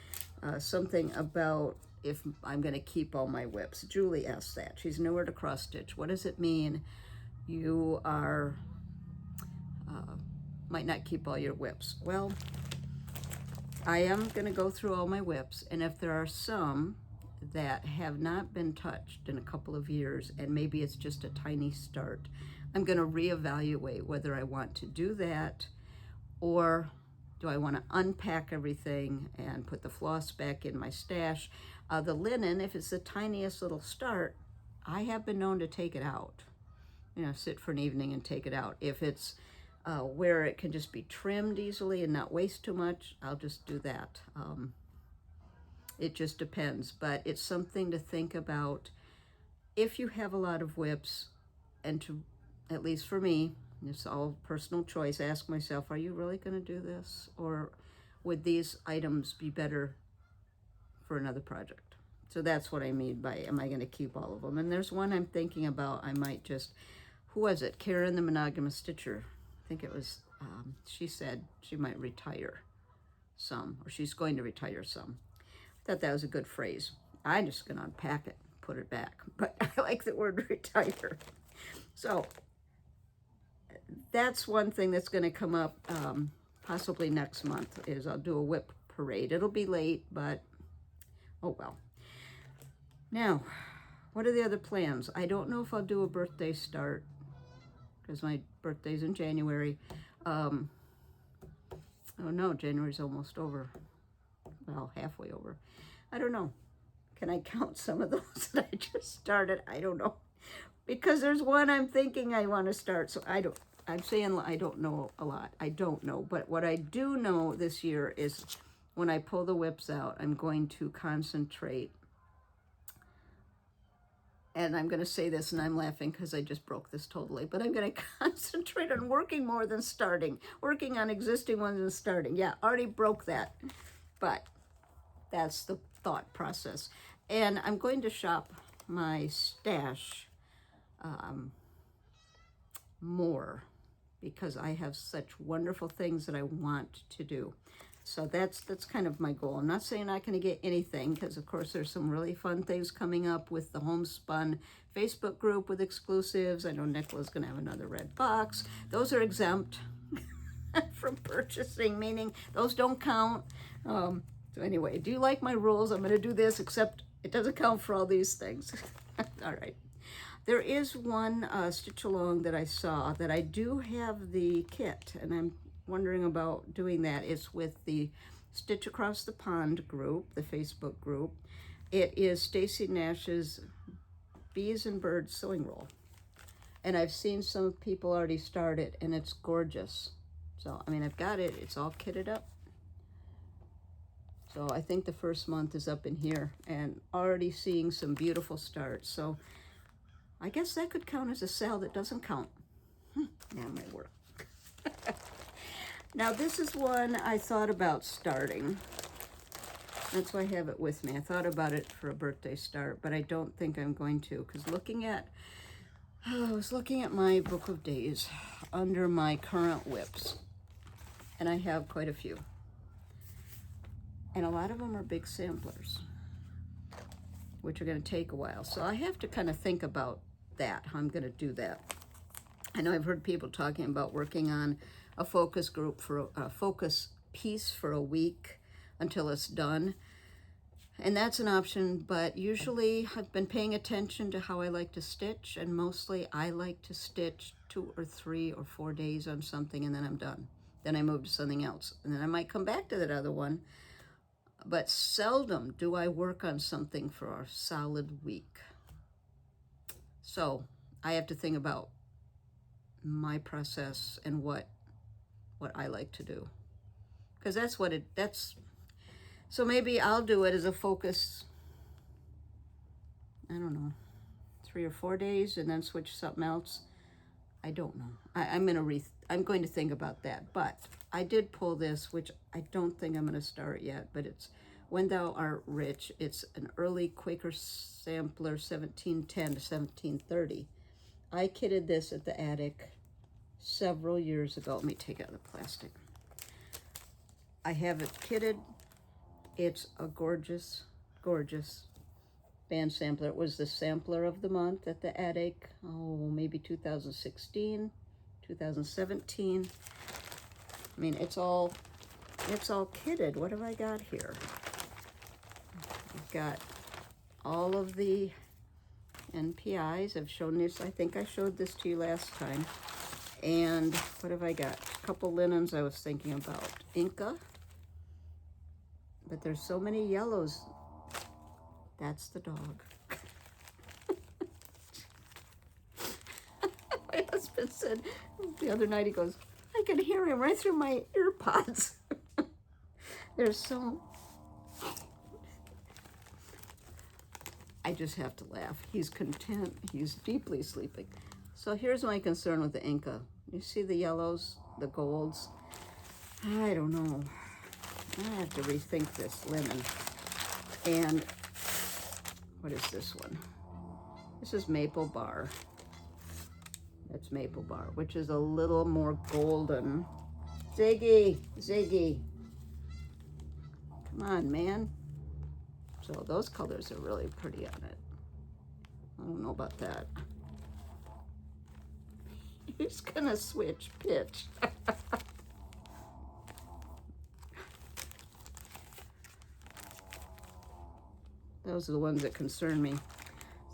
something about if I'm going to keep all my whips. Julie asked that. She's nowhere to cross stitch. What does it mean you are might not keep all your whips? Well, I am going to go through all my whips, and if there are some that have not been touched in a couple of years and maybe it's just a tiny start, I'm going to reevaluate whether I want to do that, or do I want to unpack everything and put the floss back in my stash. The linen, if it's the tiniest little start, I have been known to take it out, you know, sit for an evening and take it out. If it's where it can just be trimmed easily and not waste too much, I'll just do that. It just depends, but it's something to think about. If you have a lot of whips, and to, at least for me, it's all personal choice, ask myself, are you really going to do this? Or would these items be better for another project? So that's what I mean by, am I going to keep all of them? And there's one I'm thinking about. I might just, who was it? Karen the Monogamous Stitcher. I think it was, she said she might retire some, or she's going to retire some. I thought that was a good phrase. I'm just going to unpack it, put it back. But I like the word retire. So that's one thing that's going to come up possibly next month, is I'll do a whip parade. It'll be late, but oh well. Now, what are the other plans? I don't know if I'll do a birthday start, because my birthday's in January. Oh no, January's almost over. Well, halfway over. I don't know. Can I count some of those that I just started? I don't know. Because there's one I'm thinking I want to start, so I'm saying I don't know a lot. I don't know. But what I do know this year is when I pull the whips out, I'm going to concentrate. And I'm going to say this, and I'm laughing because I just broke this totally, but I'm going to concentrate on working more than starting, working on existing ones and starting. Yeah, already broke that, but that's the thought process. And I'm going to shop my stash more, because I have such wonderful things that I want to do. So that's kind of my goal. I'm not saying I'm not going to get anything, because of course there's some really fun things coming up with the Homespun Facebook group with exclusives. I know Nicola's going to have another red box. Those are exempt from purchasing, meaning those don't count. So anyway, do you like my rules? I'm going to do this, except it doesn't count for all these things. All right. There is one stitch along that I saw that I do have the kit, and I'm wondering about doing that. It's with the Stitch Across the Pond group, the Facebook group. It is Stacy Nash's Bees and Birds sewing roll. And I've seen some people already start it, and it's gorgeous. So, I mean, I've got it. It's all kitted up. So I think the first month is up in here, and already seeing some beautiful starts. So I guess that could count as a sale that doesn't count. That might work. Now this is one I thought about starting. That's why I have it with me. I thought about it for a birthday start, but I don't think I'm going to, because I was looking at my book of days under my current whips, and I have quite a few. And a lot of them are big samplers, which are going to take a while. So I have to kind of think about that, how I'm going to do that. I know I've heard people talking about working on a focus group for a focus piece for a week until it's done. And that's an option, but usually I've been paying attention to how I like to stitch, and mostly I like to stitch 2 or 3 or 4 days on something, and then I'm done. Then I move to something else, and then I might come back to that other one. But seldom do I work on something for a solid week. So I have to think about my process and what I like to do, because so maybe I'll do it as a focus, I don't know, 3 or 4 days, and then switch something else. I don't know. I'm going to think about that. But I did pull this, which I don't think I'm going to start yet, but it's When Thou Art Rich. It's an early Quaker sampler, 1710 to 1730. I kitted this at the Attic several years ago. Let me take out the plastic. I have it kitted. It's a gorgeous, gorgeous band sampler. It was the sampler of the month at the Attic, maybe 2016, 2017. I mean, it's all kitted. What have I got here? I've got all of the NPIs. I've shown this, I think I showed this to you last time. And what have I got? A couple linens I was thinking about. Inca. But there's so many yellows. That's the dog. My husband said the other night, he goes, I can hear him right through my earpods. There's so... I just have to laugh. He's content. He's deeply sleeping. So here's my concern with the Inca. You see the yellows, the golds? I don't know. I have to rethink this linen. And what is this one? This is Maple Bar. That's Maple Bar, which is a little more golden. Ziggy, Ziggy. Come on, man. So those colors are really pretty on it. I don't know about that. He's gonna switch pitch. Those are the ones that concern me.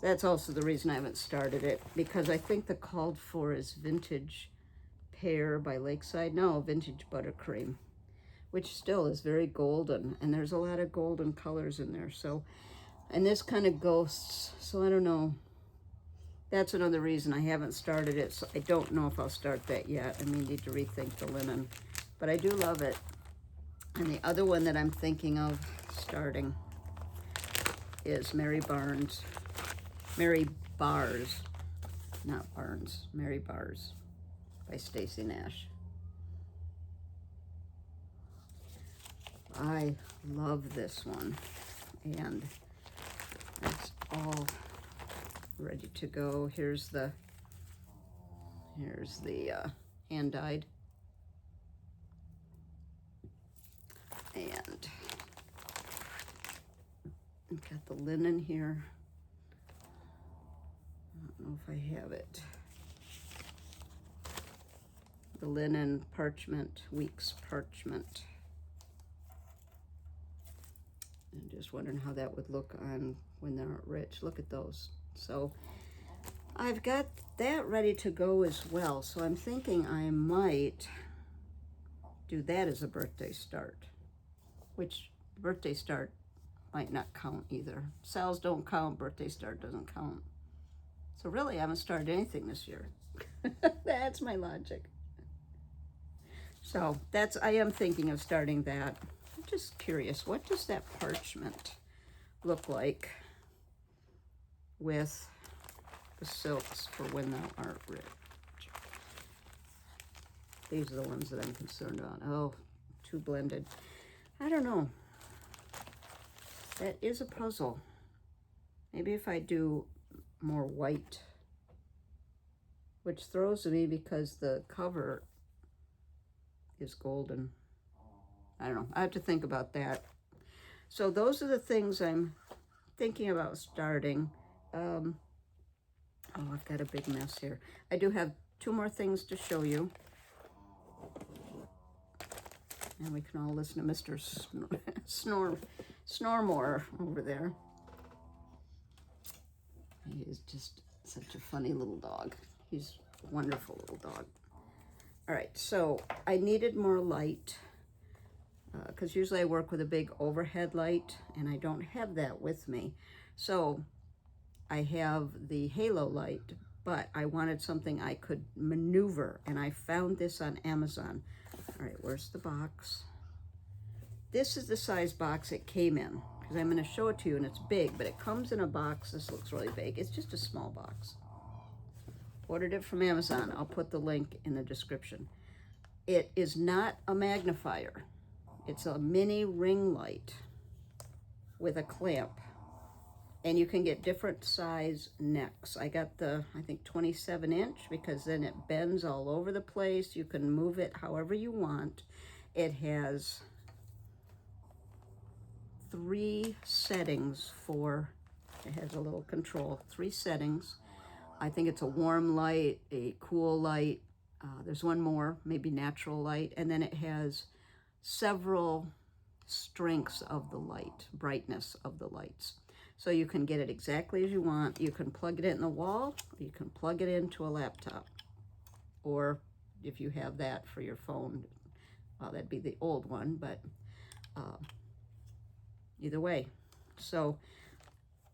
That's also the reason I haven't started it, because I think the called for is Vintage Pear by Lakeside. No, Vintage Buttercream, which still is very golden, and there's a lot of golden colors in there. So, and this kind of ghosts, so I don't know. That's another reason I haven't started it. So I don't know if I'll start that yet. I may need to rethink the linen, but I do love it. And the other one that I'm thinking of starting is Mary Bars, not Barnes, Mary Bars by Stacy Nash. I love this one, and it's all ready to go. Here's the hand dyed, and I've got the linen here. I don't know if I have it. The linen parchment, Weeks parchment. I'm just wondering how that would look on When Thou Art Rich. Look at those. So I've got that ready to go as well. So I'm thinking I might do that as a birthday start, which birthday start might not count either. Sales don't count, birthday start doesn't count. So really I haven't started anything this year. That's my logic. So I am thinking of starting that. I'm just curious, what does that parchment look like with the silks for When Thou Art Rich? These are the ones that I'm concerned about. Oh, too blended. I don't know. That is a puzzle. Maybe if I do more white, which throws me because the cover is golden. I don't know. I have to think about that. So those are the things I'm thinking about starting. Oh, I've got a big mess here. I do have 2 more things to show you. And we can all listen to Mr. Snormore over there. He is just such a funny little dog. He's a wonderful little dog. All right, so I needed more light because usually I work with a big overhead light, and I don't have that with me. So I have the halo light, but I wanted something I could maneuver, and I found this on Amazon. All right, where's the box? This is the size box it came in, because I'm going to show it to you, and it's big, but it comes in a box. This looks really big. It's just a small box. Ordered it from Amazon. I'll put the link in the description. It is not a magnifier. It's a mini ring light. with a clamp. And you can get different size necks. I got the, I think, 27-inch because then it bends all over the place. You can move it however you want. It has 3 settings for, it has a little control, 3 settings. I think it's a warm light, a cool light, there's one more, maybe natural light, and then it has several strengths of the light, brightness of the lights. So you can get it exactly as you want. You can plug it in the wall, you can plug it into a laptop, or if you have that for your phone, well, that'd be the old one, but either way. So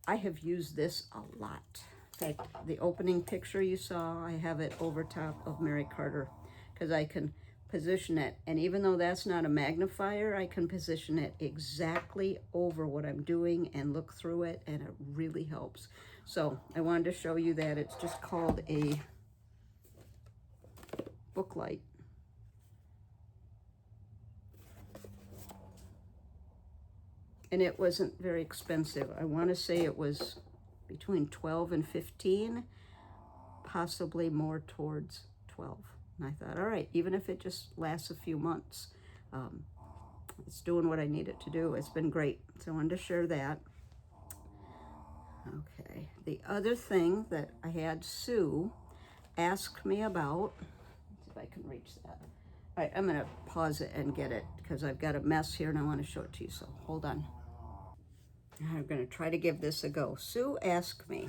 I have used this a lot. In fact, the opening picture you saw, I have it over top of Mary Carter because I can position it. And even though that's not a magnifier, I can position it exactly over what I'm doing and look through it, and it really helps. So I wanted to show you that. It's just called a book light. And it wasn't very expensive. I want to say it was between 12 and 15, possibly more towards 12. And I thought, all right, even if it just lasts a few months, it's doing what I need it to do. It's been great. So I wanted to share that. Okay, the other thing that I had Sue ask me about, let's see if I can reach that. All right, I'm gonna pause it and get it because I've got a mess here and I want to show it to you, so hold on. I'm going to try to give this a go. Sue asked me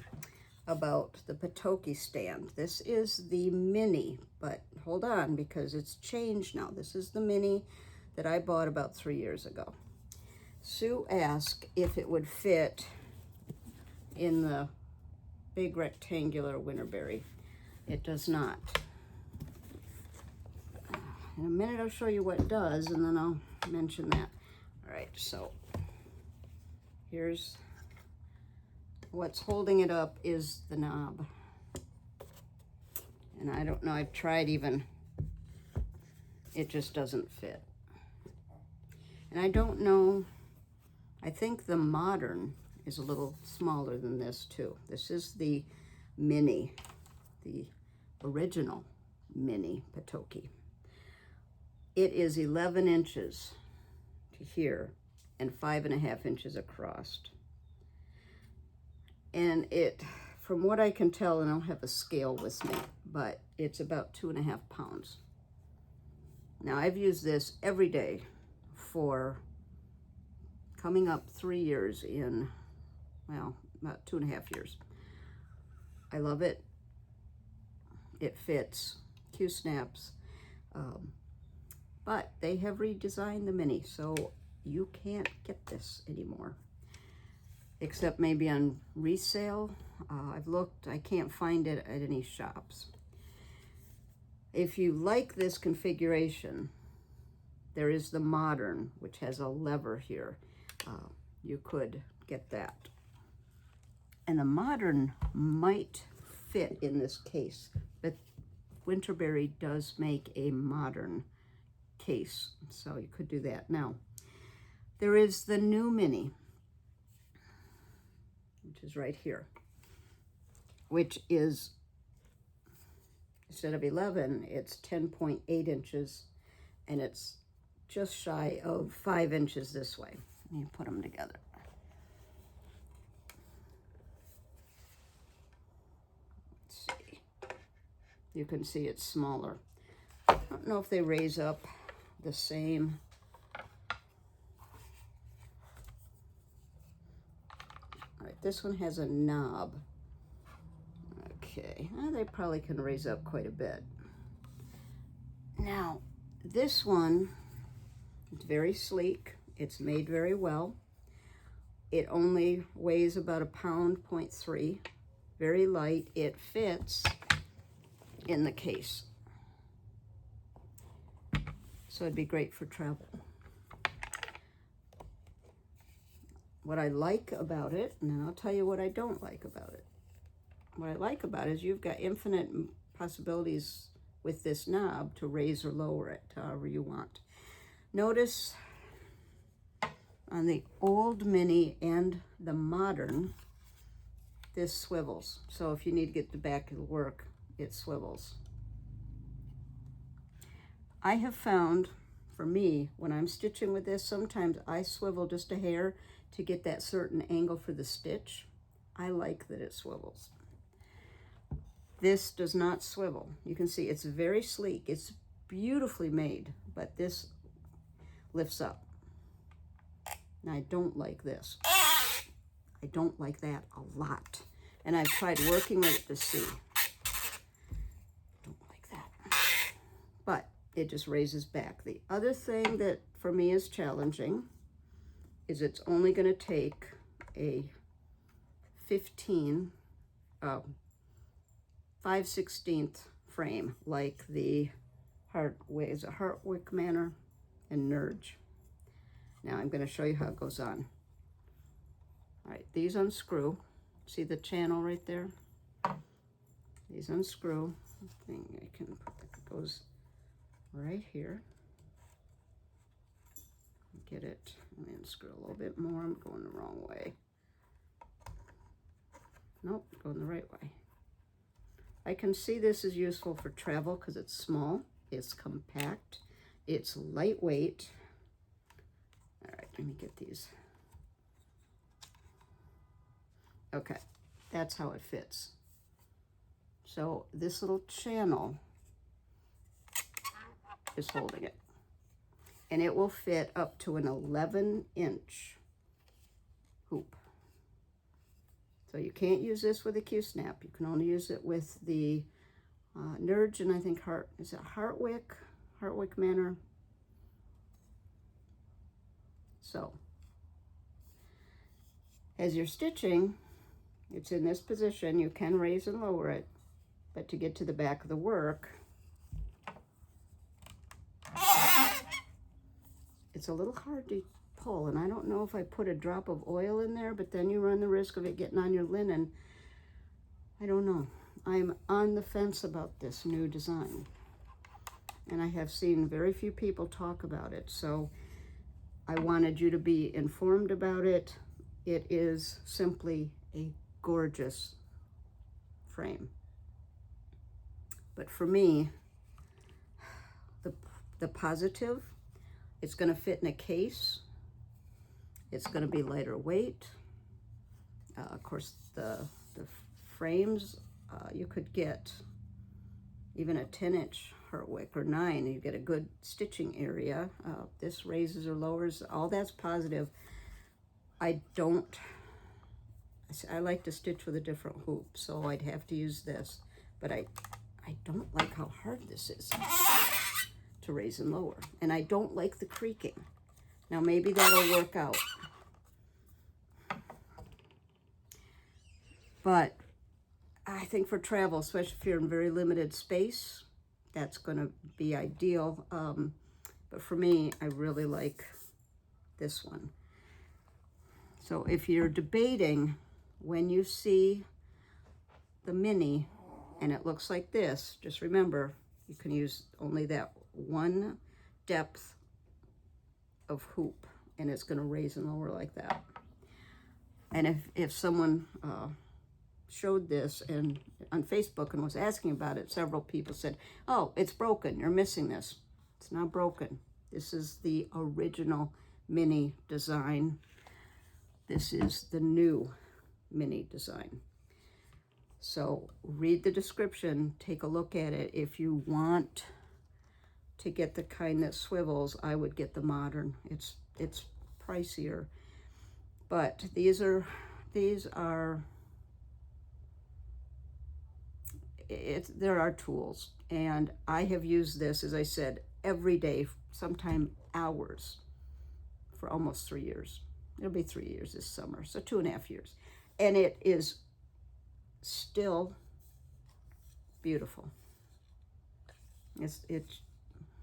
about the Potoky stand. This is the mini, but hold on because it's changed now. This is the mini that I bought about 3 years ago. Sue asked if it would fit in the big rectangular Winterberry. It does not. In a minute I'll show you what it does and then I'll mention that. All right, so here's what's holding it up is the knob. And I don't know, I've tried even, it just doesn't fit. And I don't know, I think the modern is a little smaller than this too. This is the mini, the original mini Potoky. It is 11 inches to here and 5.5 inches across. And it, from what I can tell, and I don't have a scale with me, but it's about 2.5 pounds. Now I've used this every day for coming up 3 years in, well, about 2.5 years. I love it. It fits, Q-snaps, but they have redesigned the mini, so you can't get this anymore, except maybe on resale. I've looked, I can't find it at any shops. If you like this configuration, there is the modern, which has a lever here. You could get that. And the modern might fit in this case, but Winterberry does make a modern case, so you could do that. Now, there is the new mini, which is right here, which is, instead of 11, it's 10.8 inches, and it's just shy of 5 inches this way. Let me put them together. Let's see. You can see it's smaller. I don't know if they raise up the same. All right, this one has a knob. Okay, they probably can raise up quite a bit. Now, this one, it's very sleek. It's made very well. It only weighs about 1.3 pounds, very light. It fits in the case. So it'd be great for travel. What I like about it, and then I'll tell you what I don't like about it. What I like about it is you've got infinite possibilities with this knob to raise or lower it to however you want. Notice, on the old Mini and the modern, this swivels. So if you need to get the back of the work, it swivels. I have found, for me, when I'm stitching with this, sometimes I swivel just a hair to get that certain angle for the stitch. I like that it swivels. This does not swivel. You can see it's very sleek. It's beautifully made, but this lifts up. And I don't like this. I don't like that a lot. And I've tried working with it to see. Don't like that. But it just raises back. The other thing that for me is challenging is it's only going to take a 5/16 frame, like the Hartwick Manor and Nerge. Now I'm going to show you how it goes on. All right, these unscrew. See the channel right there? These unscrew. I think I can put that goes right here. Get it. And then unscrew a little bit more. I'm going the wrong way. Nope, going the right way. I can see this is useful for travel because it's small, it's compact, it's lightweight. All right, let me get these. Okay, that's how it fits. So this little channel is holding it. And it will fit up to an 11-inch hoop. So you can't use this with a Q-snap. You can only use it with the Nerge, and I think is it Hartwick Manor. So as you're stitching, it's in this position. You can raise and lower it, but to get to the back of the work, it's a little hard to pull, and I don't know if I put a drop of oil in there, but then you run the risk of it getting on your linen. I don't know. I'm on the fence about this new design, and I have seen very few people talk about it, so I wanted you to be informed about it. It is simply a gorgeous frame. But for me, the positive, it's going to fit in a case. It's going to be lighter weight. Of course, the frames, you could get even a 10-inch Hartwick or 9. You get a good stitching area. This raises or lowers. All that's positive. I like to stitch with a different hoop, so I'd have to use this. But I don't like how hard this is to raise and lower. And I don't like the creaking. Now maybe that'll work out. But I think for travel, especially if you're in very limited space, that's going to be ideal. But for me, I really like this one. So if you're debating when you see the Mini and it looks like this, just remember, you can use only that one depth of hoop, and it's going to raise and lower like that. And if someone showed this and on Facebook and was asking about it, several people said, oh, it's broken, you're missing this. It's not broken. This is the original Mini design. This is the new Mini design. So read the description, take a look at it. If you want to get the kind that swivels, I would get the modern. It's pricier, but these are there are tools, and I have used this, as I said, every day, sometime hours, for almost 3 years. It'll be 3 years this summer, so 2.5 years, and it is still beautiful. It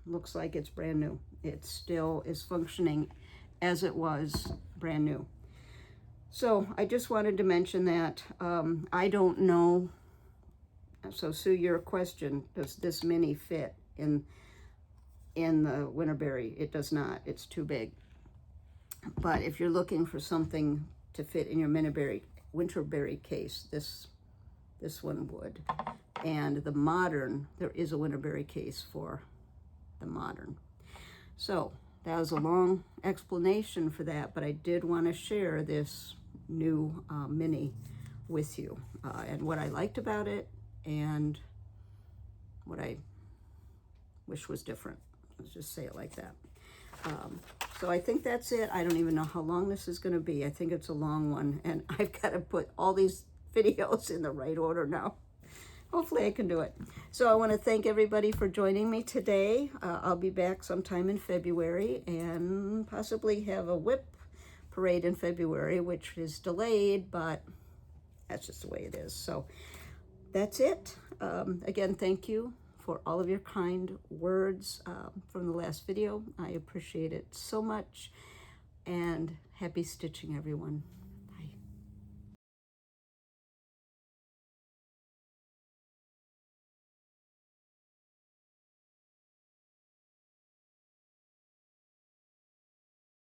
looks like it's brand new. It still is functioning as it was brand new. So I just wanted to mention that. I don't know. So Sue, your question, does this Mini fit in the Winterberry? It does not. It's too big. But if you're looking for something to fit in your winterberry case, this one would. And the modern, there is a winterberry case for the modern. So that was a long explanation for that, but I did want to share this new mini with you, and what I liked about it and what I wish was different. Let's just say it like that. So I think that's it. I don't even know how long this is going to be. I think it's a long one, and I've got to put all these videos in the right order now. Hopefully I can do it. So I want to thank everybody for joining me today. I'll be back sometime in February and possibly have a whip parade in February, which is delayed, but that's just the way it is. So that's it. Again, thank you for all of your kind words from the last video. I appreciate it so much, and happy stitching, everyone.